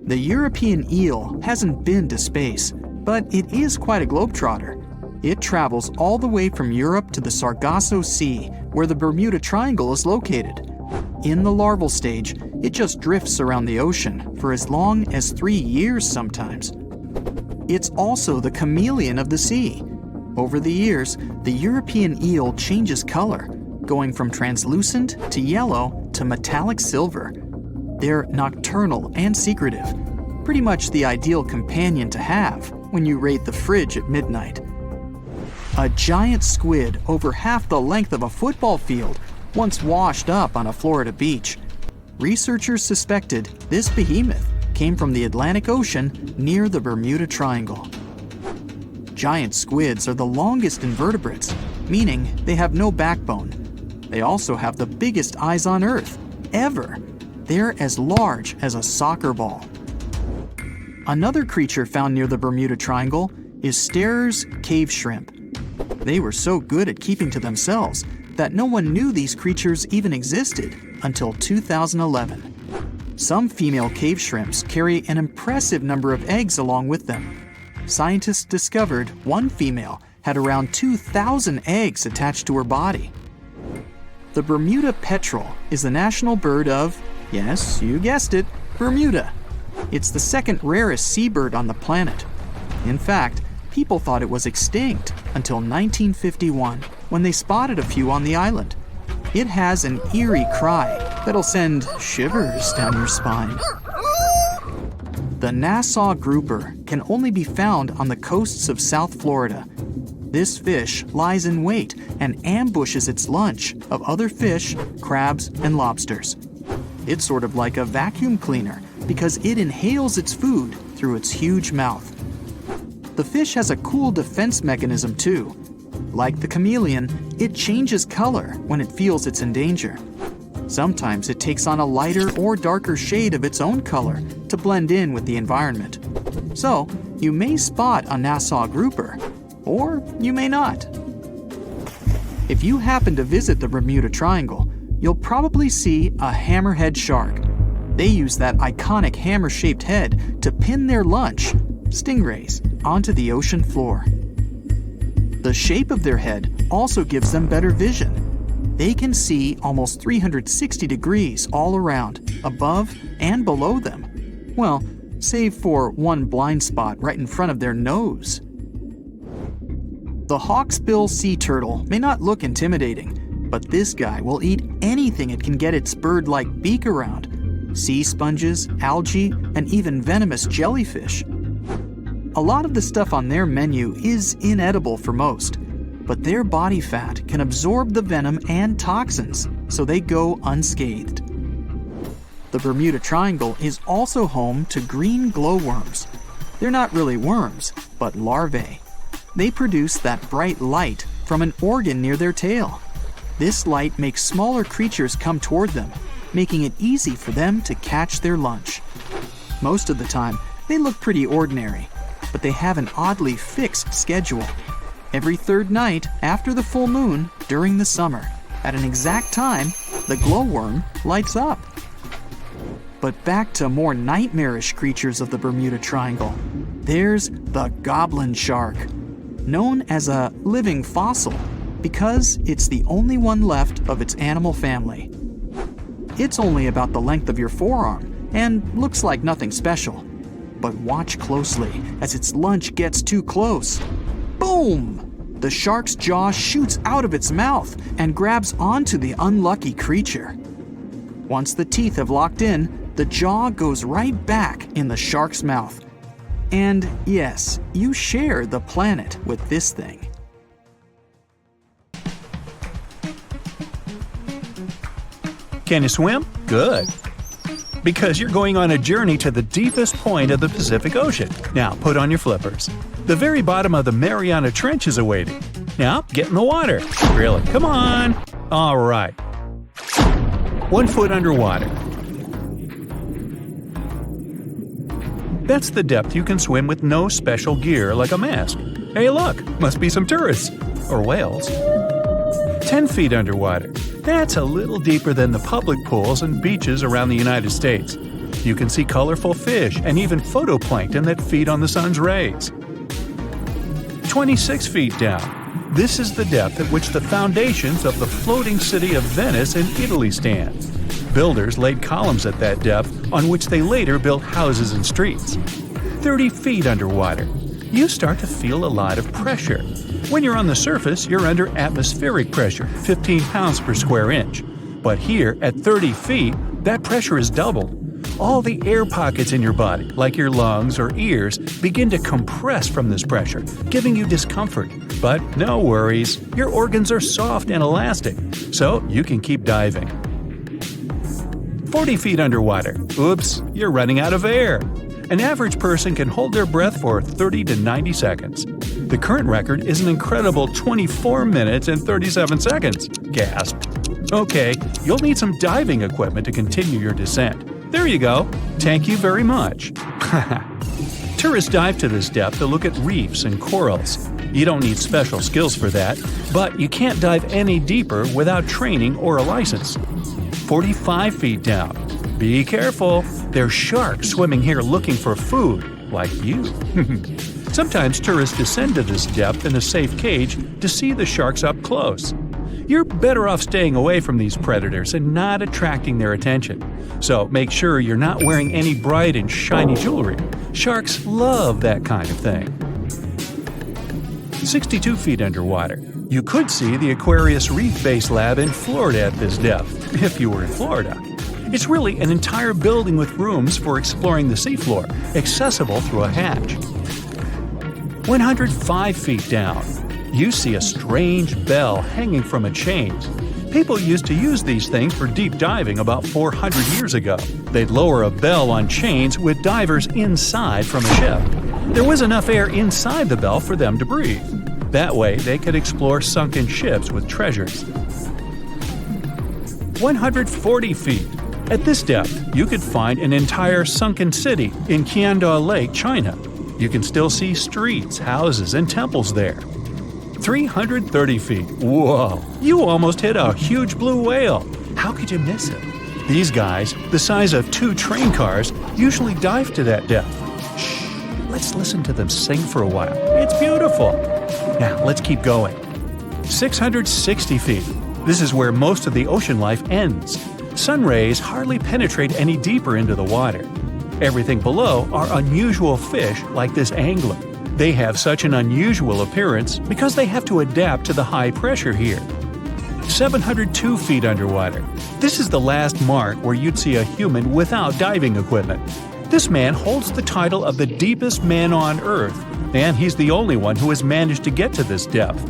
Speaker 1: The European eel hasn't been to space, but it is quite a globetrotter. It travels all the way from Europe to the Sargasso Sea, where the Bermuda Triangle is located. In the larval stage, it just drifts around the ocean for as long as 3 years sometimes. It's also the chameleon of the sea. Over the years, the European eel changes color, going from translucent to yellow to metallic silver. They're nocturnal and secretive, pretty much the ideal companion to have when you raid the fridge at midnight. A giant squid over half the length of a football field once washed up on a Florida beach. Researchers suspected this behemoth came from the Atlantic Ocean near the Bermuda Triangle. Giant squids are the longest invertebrates, meaning they have no backbone. They also have the biggest eyes on Earth, ever. They're as large as a soccer ball. Another creature found near the Bermuda Triangle is Sterer's cave shrimp. They were so good at keeping to themselves that no one knew these creatures even existed until 2011. Some female cave shrimps carry an impressive number of eggs along with them. Scientists discovered one female had around 2,000 eggs attached to her body. The Bermuda petrel is the national bird of, yes, you guessed it, Bermuda. It's the second rarest seabird on the planet. In fact, people thought it was extinct until 1951, when they spotted a few on the island. It has an eerie cry that'll send shivers down your spine. The Nassau grouper can only be found on the coasts of South Florida. This fish lies in wait and ambushes its lunch of other fish, crabs, and lobsters. It's sort of like a vacuum cleaner because it inhales its food through its huge mouth. The fish has a cool defense mechanism too. Like the chameleon, it changes color when it feels it's in danger. Sometimes it takes on a lighter or darker shade of its own color to blend in with the environment. So, you may spot a Nassau grouper, or you may not. If you happen to visit the Bermuda Triangle, you'll probably see a hammerhead shark. They use that iconic hammer-shaped head to pin their lunch, stingrays, onto the ocean floor. The shape of their head also gives them better vision. They can see almost 360 degrees all around, above and below them. Well, save for one blind spot right in front of their nose. The hawksbill sea turtle may not look intimidating, but this guy will eat anything it can get its bird-like beak around. Sea sponges, algae, and even venomous jellyfish. A lot of the stuff on their menu is inedible for most, but their body fat can absorb the venom and toxins, so they go unscathed. The Bermuda Triangle is also home to green glowworms. They're not really worms, but larvae. They produce that bright light from an organ near their tail. This light makes smaller creatures come toward them, making it easy for them to catch their lunch. Most of the time, they look pretty ordinary, but they have an oddly fixed schedule. Every third night after the full moon during the summer, at an exact time, the glowworm lights up. But back to more nightmarish creatures of the Bermuda Triangle. There's the goblin shark, known as a living fossil because it's the only one left of its animal family. It's only about the length of your forearm and looks like nothing special. But watch closely as its lunch gets too close. Boom! The shark's jaw shoots out of its mouth and grabs onto the unlucky creature. Once the teeth have locked in, the jaw goes right back in the shark's mouth. And yes, you share the planet with this thing.
Speaker 3: Can you swim? Good. Because you're going on a journey to the deepest point of the Pacific Ocean. Now, put on your flippers. The very bottom of the Mariana Trench is awaiting. Now, get in the water. Really, come on. All right. 1 foot underwater. That's the depth you can swim with no special gear like a mask. Hey look, must be some tourists. Or whales. 10 feet underwater. That's a little deeper than the public pools and beaches around the United States. You can see colorful fish and even phytoplankton that feed on the sun's rays. 26 feet down. This is the depth at which the foundations of the floating city of Venice in Italy stand. Builders laid columns at that depth on which they later built houses and streets. 30 feet underwater. You start to feel a lot of pressure. When you're on the surface, you're under atmospheric pressure, 15 pounds per square inch. But here, at 30 feet, that pressure is doubled. All the air pockets in your body, like your lungs or ears, begin to compress from this pressure, giving you discomfort. But no worries, your organs are soft and elastic, so you can keep diving. 40 feet underwater. Oops, you're running out of air. An average person can hold their breath for 30 to 90 seconds. The current record is an incredible 24 minutes and 37 seconds. Gasp. Okay, you'll need some diving equipment to continue your descent. There you go. Thank you very much. Tourists dive to this depth to look at reefs and corals. You don't need special skills for that, but you can't dive any deeper without training or a license. 45 feet down. Be careful. There's sharks swimming here looking for food, like you. Sometimes tourists descend to this depth in a safe cage to see the sharks up close. You're better off staying away from these predators and not attracting their attention. So make sure you're not wearing any bright and shiny jewelry. Sharks love that kind of thing. 62 feet underwater. You could see the Aquarius Reef Base Lab in Florida at this depth, if you were in Florida. It's really an entire building with rooms for exploring the seafloor, accessible through a hatch. 105 feet down. You see a strange bell hanging from a chain. People used to use these things for deep diving about 400 years ago. They'd lower a bell on chains with divers inside from a ship. There was enough air inside the bell for them to breathe. That way, they could explore sunken ships with treasures. 140 feet. At this depth, you could find an entire sunken city in Qianda Lake, China. You can still see streets, houses, and temples there. 330 feet. Whoa! You almost hit a huge blue whale. How could you miss it? These guys, the size of 2 train cars, usually dive to that depth. Shh! Let's listen to them sing for a while. It's beautiful. Now, let's keep going. 660 feet. This is where most of the ocean life ends. Sun rays hardly penetrate any deeper into the water. Everything below are unusual fish like this angler. They have such an unusual appearance because they have to adapt to the high pressure here. 702 feet underwater. This is the last mark where you'd see a human without diving equipment. This man holds the title of the deepest man on Earth, and he's the only one who has managed to get to this depth.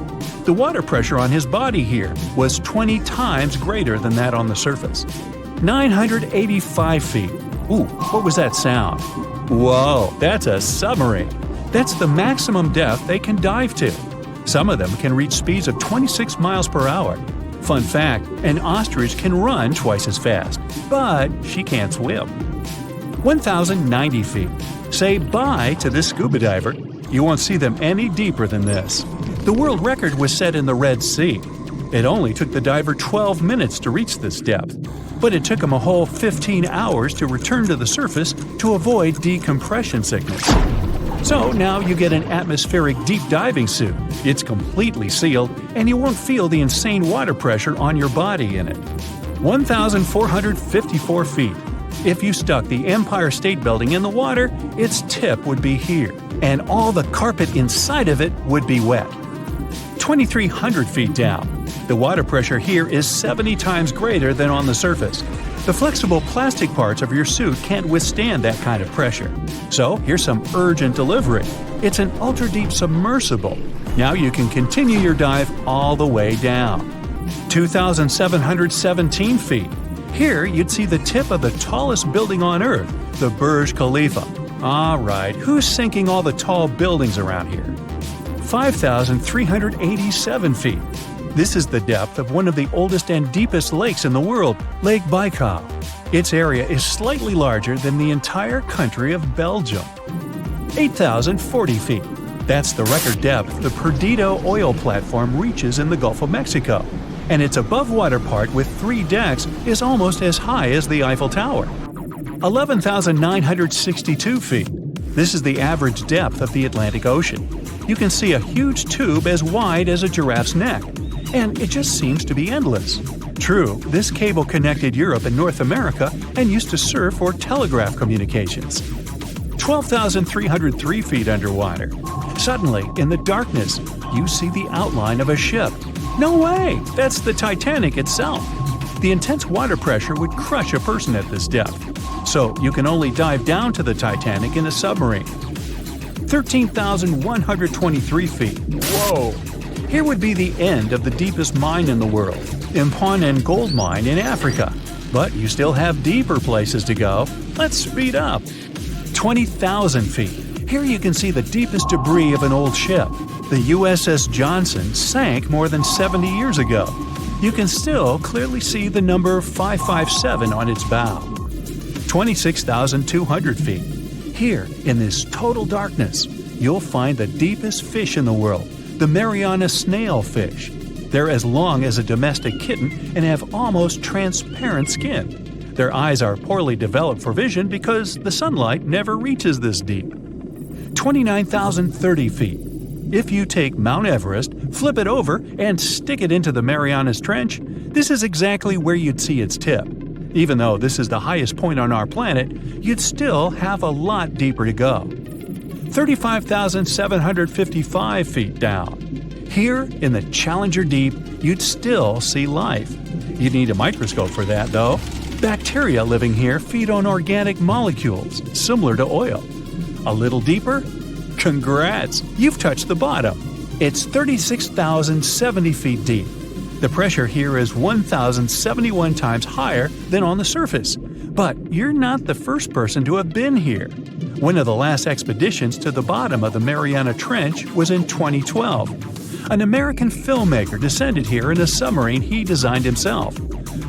Speaker 3: The water pressure on his body here was 20 times greater than that on the surface. 985 feet. Ooh, what was that sound? Whoa, that's a submarine. That's the maximum depth they can dive to. Some of them can reach speeds of 26 miles per hour. Fun fact, an ostrich can run twice as fast, but she can't swim. 1,090 feet. Say bye to this scuba diver. You won't see them any deeper than this. The world record was set in the Red Sea. It only took the diver 12 minutes to reach this depth, but it took him a whole 15 hours to return to the surface to avoid decompression sickness. So now you get an atmospheric deep diving suit. It's completely sealed, and you won't feel the insane water pressure on your body in it. 1,454 feet. If you stuck the Empire State Building in the water, its tip would be here, and all the carpet inside of it would be wet. 2,300 feet down. The water pressure here is 70 times greater than on the surface. The flexible plastic parts of your suit can't withstand that kind of pressure. So here's some urgent delivery. It's an ultra-deep submersible. Now you can continue your dive all the way down. 2,717 feet. Here you'd see the tip of the tallest building on Earth, the Burj Khalifa. Alright, who's sinking all the tall buildings around here? 5,387 feet. This is the depth of one of the oldest and deepest lakes in the world, Lake Baikal. Its area is slightly larger than the entire country of Belgium. 8,040 feet. That's the record depth the Perdido oil platform reaches in the Gulf of Mexico, and its above-water part with 3 decks is almost as high as the Eiffel Tower. 11,962 feet. This is the average depth of the Atlantic Ocean. You can see a huge tube as wide as a giraffe's neck, and it just seems to be endless. True, this cable connected Europe and North America and used to serve for telegraph communications. 12,303 feet underwater. Suddenly, in the darkness, you see the outline of a ship. No way! That's the Titanic itself. The intense water pressure would crush a person at this depth, so you can only dive down to the Titanic in a submarine. 13,123 feet. Whoa! Here would be the end of the deepest mine in the world, Imponen Gold Mine in Africa. But you still have deeper places to go. Let's speed up. 20,000 feet. Here you can see the deepest debris of an old ship. The USS Johnson sank more than 70 years ago. You can still clearly see the number 557 on its bow. 26,200 feet. Here, in this total darkness, you'll find the deepest fish in the world, the Mariana snailfish. They're as long as a domestic kitten and have almost transparent skin. Their eyes are poorly developed for vision because the sunlight never reaches this deep. 29,030 feet. If you take Mount Everest, flip it over, and stick it into the Marianas Trench, this is exactly where you'd see its tip. Even though this is the highest point on our planet, you'd still have a lot deeper to go. 35,755 feet down. Here, in the Challenger Deep, you'd still see life. You'd need a microscope for that, though. Bacteria living here feed on organic molecules, similar to oil. A little deeper? Congrats! You've touched the bottom. It's 36,070 feet deep. The pressure here is 1,071 times higher than on the surface. But you're not the first person to have been here. One of the last expeditions to the bottom of the Mariana Trench was in 2012. An American filmmaker descended here in a submarine he designed himself.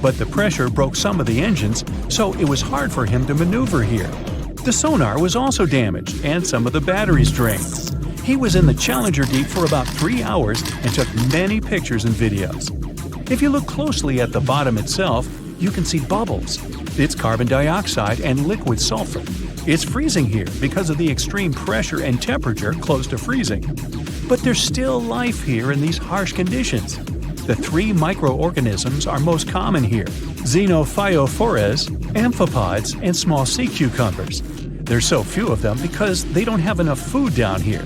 Speaker 3: But the pressure broke some of the engines, so it was hard for him to maneuver here. The sonar was also damaged, and some of the batteries drained. He was in the Challenger Deep for about 3 hours and took many pictures and videos. If you look closely at the bottom itself, you can see bubbles. It's carbon dioxide and liquid sulfur. It's freezing here because of the extreme pressure and temperature close to freezing. But there's still life here in these harsh conditions. The 3 microorganisms are most common here: xenophytophores, amphipods, and small sea cucumbers. There's so few of them because they don't have enough food down here.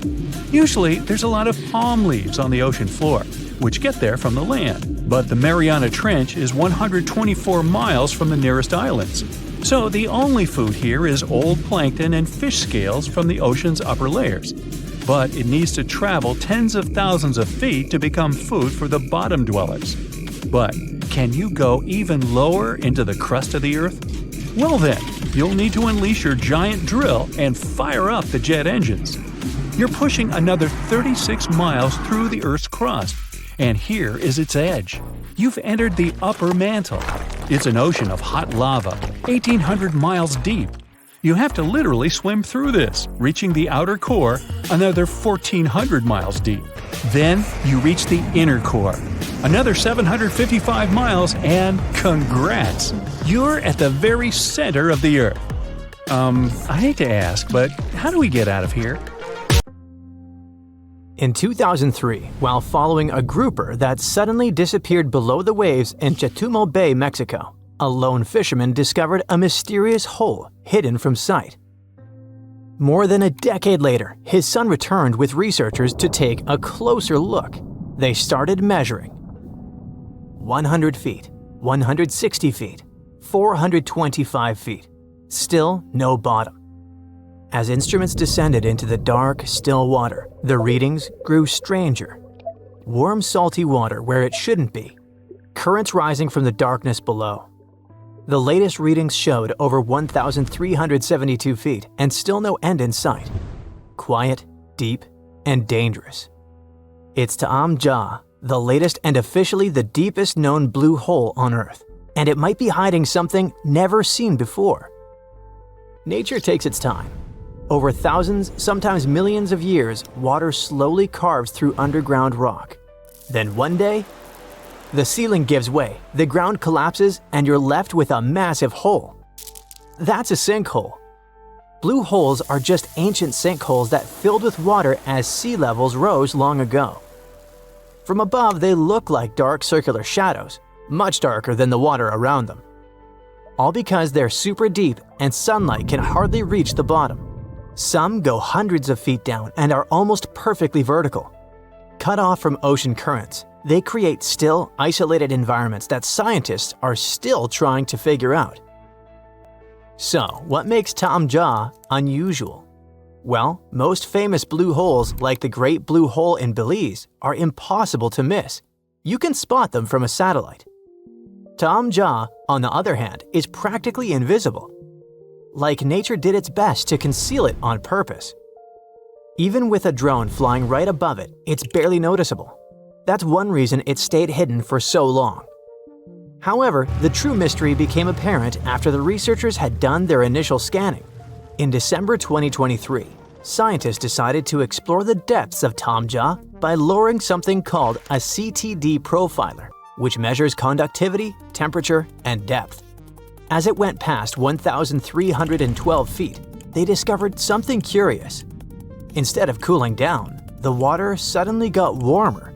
Speaker 3: Usually, there's a lot of palm leaves on the ocean floor, which get there from the land. But the Mariana Trench is 124 miles from the nearest islands. So the only food here is old plankton and fish scales from the ocean's upper layers. But it needs to travel tens of thousands of feet to become food for the bottom dwellers. But can you go even lower into the crust of the Earth? Well then, you'll need to unleash your giant drill and fire up the jet engines. You're pushing another 36 miles through the Earth's crust, and here is its edge. You've entered the upper mantle. It's an ocean of hot lava, 1,800 miles deep. You have to literally swim through this, reaching the outer core, another 1,400 miles deep. Then you reach the inner core, another 755 miles, and congrats! You're at the very center of the Earth. I hate to ask, but how do we get out of here?
Speaker 2: In 2003, while following a grouper that suddenly disappeared below the waves in Chetumal Bay, Mexico, a lone fisherman discovered a mysterious hole hidden from sight. More than a decade later, his son returned with researchers to take a closer look. They started measuring. 100 feet, 160 feet, 425 feet. Still no bottom. As instruments descended into the dark, still water, the readings grew stranger. Warm, salty water where it shouldn't be. Currents rising from the darkness below. The latest readings showed over 1,372 feet and still no end in sight. Quiet, deep, and dangerous. It's Ta'am Ja, the latest and officially the deepest known blue hole on Earth, and it might be hiding something never seen before. Nature takes its time. Over thousands, sometimes millions of years, water slowly carves through underground rock. Then one day, the ceiling gives way, the ground collapses, and you're left with a massive hole. That's a sinkhole. Blue holes are just ancient sinkholes that filled with water as sea levels rose long ago. From above, they look like dark circular shadows, much darker than the water around them. All because they're super deep and sunlight can hardly reach the bottom. Some go hundreds of feet down and are almost perfectly vertical. Cut off from ocean currents, they create still, isolated environments that scientists are still trying to figure out. So, what makes Ta'am Ja unusual? Well, most famous blue holes like the Great Blue Hole in Belize are impossible to miss. You can spot them from a satellite. Ta'am Ja, on the other hand, is practically invisible. Like nature did its best to conceal it on purpose. Even with a drone flying right above it, it's barely noticeable. That's one reason it stayed hidden for so long. However, the true mystery became apparent after the researchers had done their initial scanning. In December 2023, scientists decided to explore the depths of Ta'am Ja by lowering something called a CTD profiler, which measures conductivity, temperature, and depth. As it went past 1,312 feet, they discovered something curious. Instead of cooling down, the water suddenly got warmer.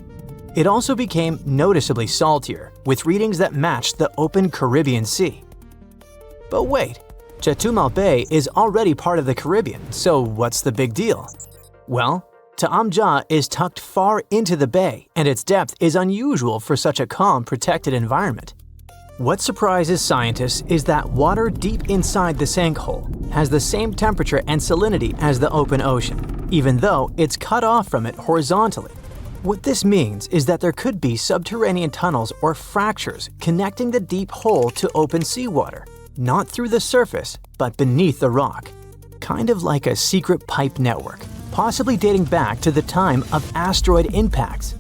Speaker 2: It also became noticeably saltier, with readings that matched the open Caribbean Sea. But wait, Chetumal Bay is already part of the Caribbean, so what's the big deal? Well, Ta'am Ja is tucked far into the bay, and its depth is unusual for such a calm, protected environment. What surprises scientists is that water deep inside the sinkhole has the same temperature and salinity as the open ocean, even though it's cut off from it horizontally. What this means is that there could be subterranean tunnels or fractures connecting the deep hole to open seawater, not through the surface, but beneath the rock. Kind of like a secret pipe network, possibly dating back to the time of asteroid impacts.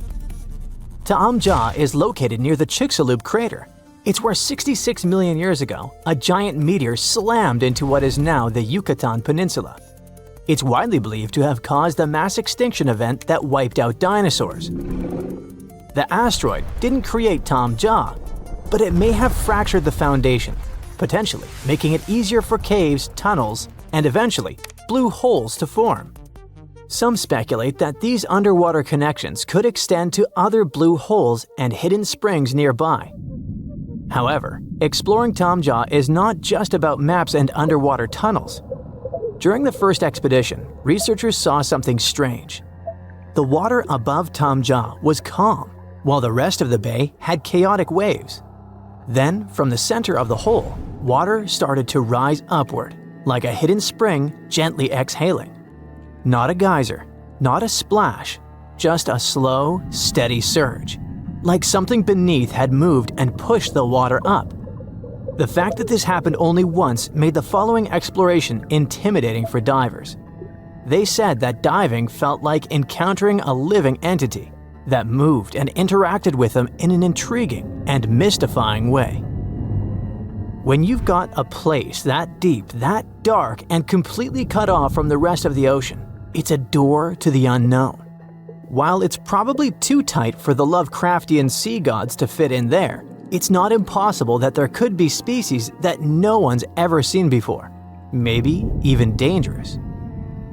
Speaker 2: Ta'am Ja is located near the Chicxulub crater. It's where 66 million years ago, a giant meteor slammed into what is now the Yucatan Peninsula. It's widely believed to have caused the mass extinction event that wiped out dinosaurs. The asteroid didn't create Ta'am Ja, but it may have fractured the foundation, potentially making it easier for caves, tunnels, and eventually blue holes to form. Some speculate that these underwater connections could extend to other blue holes and hidden springs nearby. However, exploring Ta'am Ja is not just about maps and underwater tunnels. During the first expedition, researchers saw something strange. The water above Tom Jaw was calm, while the rest of the bay had chaotic waves. Then, from the center of the hole, water started to rise upward, like a hidden spring gently exhaling. Not a geyser, not a splash, just a slow, steady surge, like something beneath had moved and pushed the water up. The fact that this happened only once made the following exploration intimidating for divers. They said that diving felt like encountering a living entity that moved and interacted with them in an intriguing and mystifying way. When you've got a place that deep, that dark, and completely cut off from the rest of the ocean, it's a door to the unknown. While it's probably too tight for the Lovecraftian sea gods to fit in there, it's not impossible that there could be species that no one's ever seen before, maybe even dangerous.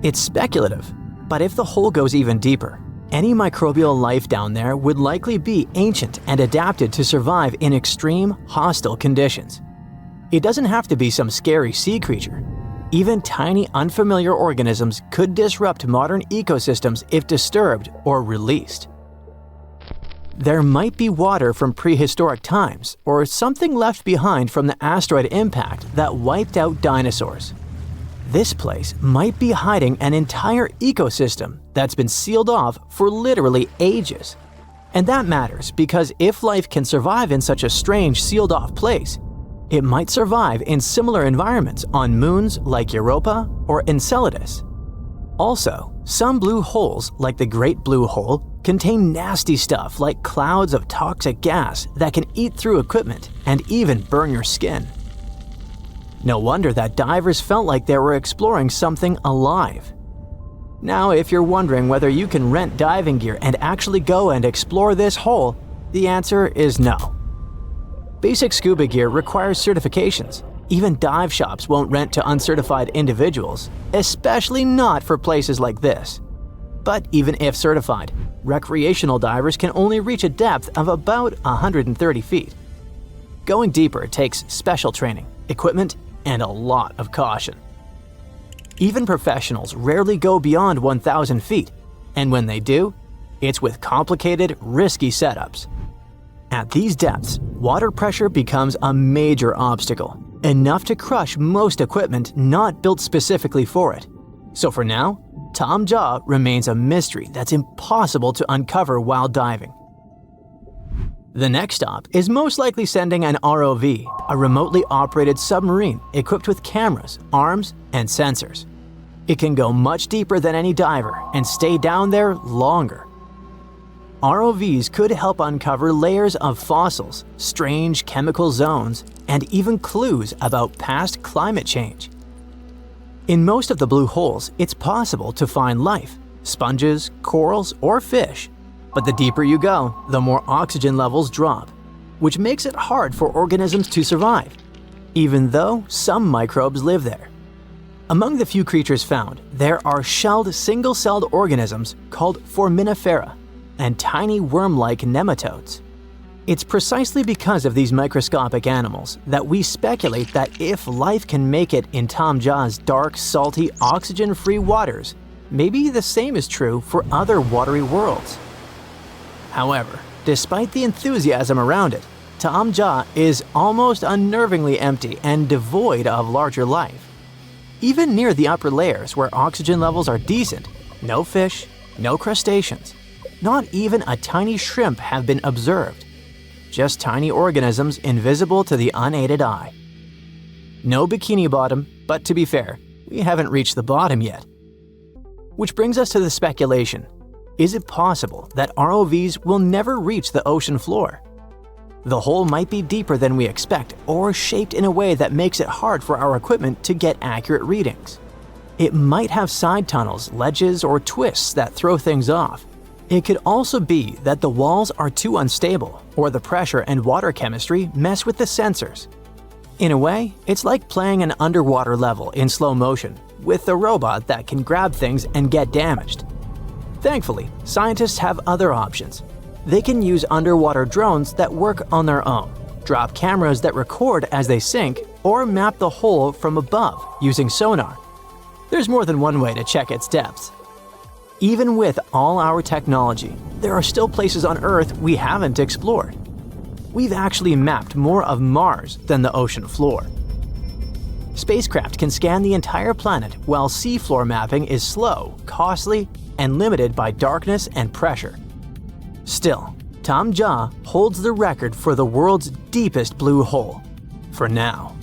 Speaker 2: It's speculative, but if the hole goes even deeper, any microbial life down there would likely be ancient and adapted to survive in extreme, hostile conditions. It doesn't have to be some scary sea creature. Even tiny, unfamiliar organisms could disrupt modern ecosystems if disturbed or released. There might be water from prehistoric times, or something left behind from the asteroid impact that wiped out dinosaurs. This place might be hiding an entire ecosystem that's been sealed off for literally ages. And that matters because if life can survive in such a strange, sealed-off place, it might survive in similar environments on moons like Europa or Enceladus. Also, some blue holes, like the Great Blue Hole, contain nasty stuff like clouds of toxic gas that can eat through equipment and even burn your skin. No wonder that divers felt like they were exploring something alive. Now, if you're wondering whether you can rent diving gear and actually go and explore this hole, the answer is no. Basic scuba gear requires certifications. Even dive shops won't rent to uncertified individuals, especially not for places like this. But even if certified, recreational divers can only reach a depth of about 130 feet. Going deeper takes special training, equipment, and a lot of caution. Even professionals rarely go beyond 1,000 feet, and when they do, it's with complicated, risky setups. At these depths, water pressure becomes a major obstacle, enough to crush most equipment not built specifically for it. So for now, Tom Jaw remains a mystery that's impossible to uncover while diving. The next stop is most likely sending an ROV, a remotely operated submarine equipped with cameras, arms, and sensors. It can go much deeper than any diver and stay down there longer. ROVs could help uncover layers of fossils, strange chemical zones, and even clues about past climate change. In most of the blue holes, it's possible to find life, sponges, corals, or fish. But the deeper you go, the more oxygen levels drop, which makes it hard for organisms to survive, even though some microbes live there. Among the few creatures found, there are shelled single-celled organisms called foraminifera and tiny worm-like nematodes. It's precisely because of these microscopic animals that we speculate that if life can make it in Tom Jaw's dark, salty, oxygen-free waters, maybe the same is true for other watery worlds. However, despite the enthusiasm around it, Tom Jaw is almost unnervingly empty and devoid of larger life. Even near the upper layers where oxygen levels are decent, no fish, no crustaceans, not even a tiny shrimp have been observed. Just tiny organisms invisible to the unaided eye. No bikini bottom, but to be fair, we haven't reached the bottom yet. Which brings us to the speculation. Is it possible that ROVs will never reach the ocean floor? The hole might be deeper than we expect or shaped in a way that makes it hard for our equipment to get accurate readings. It might have side tunnels, ledges, or twists that throw things off. It could also be that the walls are too unstable or the pressure and water chemistry mess with the sensors. In a way, it's like playing an underwater level in slow motion with a robot that can grab things and get damaged. Thankfully, scientists have other options. They can use underwater drones that work on their own, drop cameras that record as they sink, or map the hole from above using sonar. There's more than one way to check its depths. Even with all our technology, there are still places on Earth we haven't explored. We've actually mapped more of Mars than the ocean floor. Spacecraft can scan the entire planet, while seafloor mapping is slow, costly, and limited by darkness and pressure. Still, Tom Jha holds the record for the world's deepest blue hole, for now.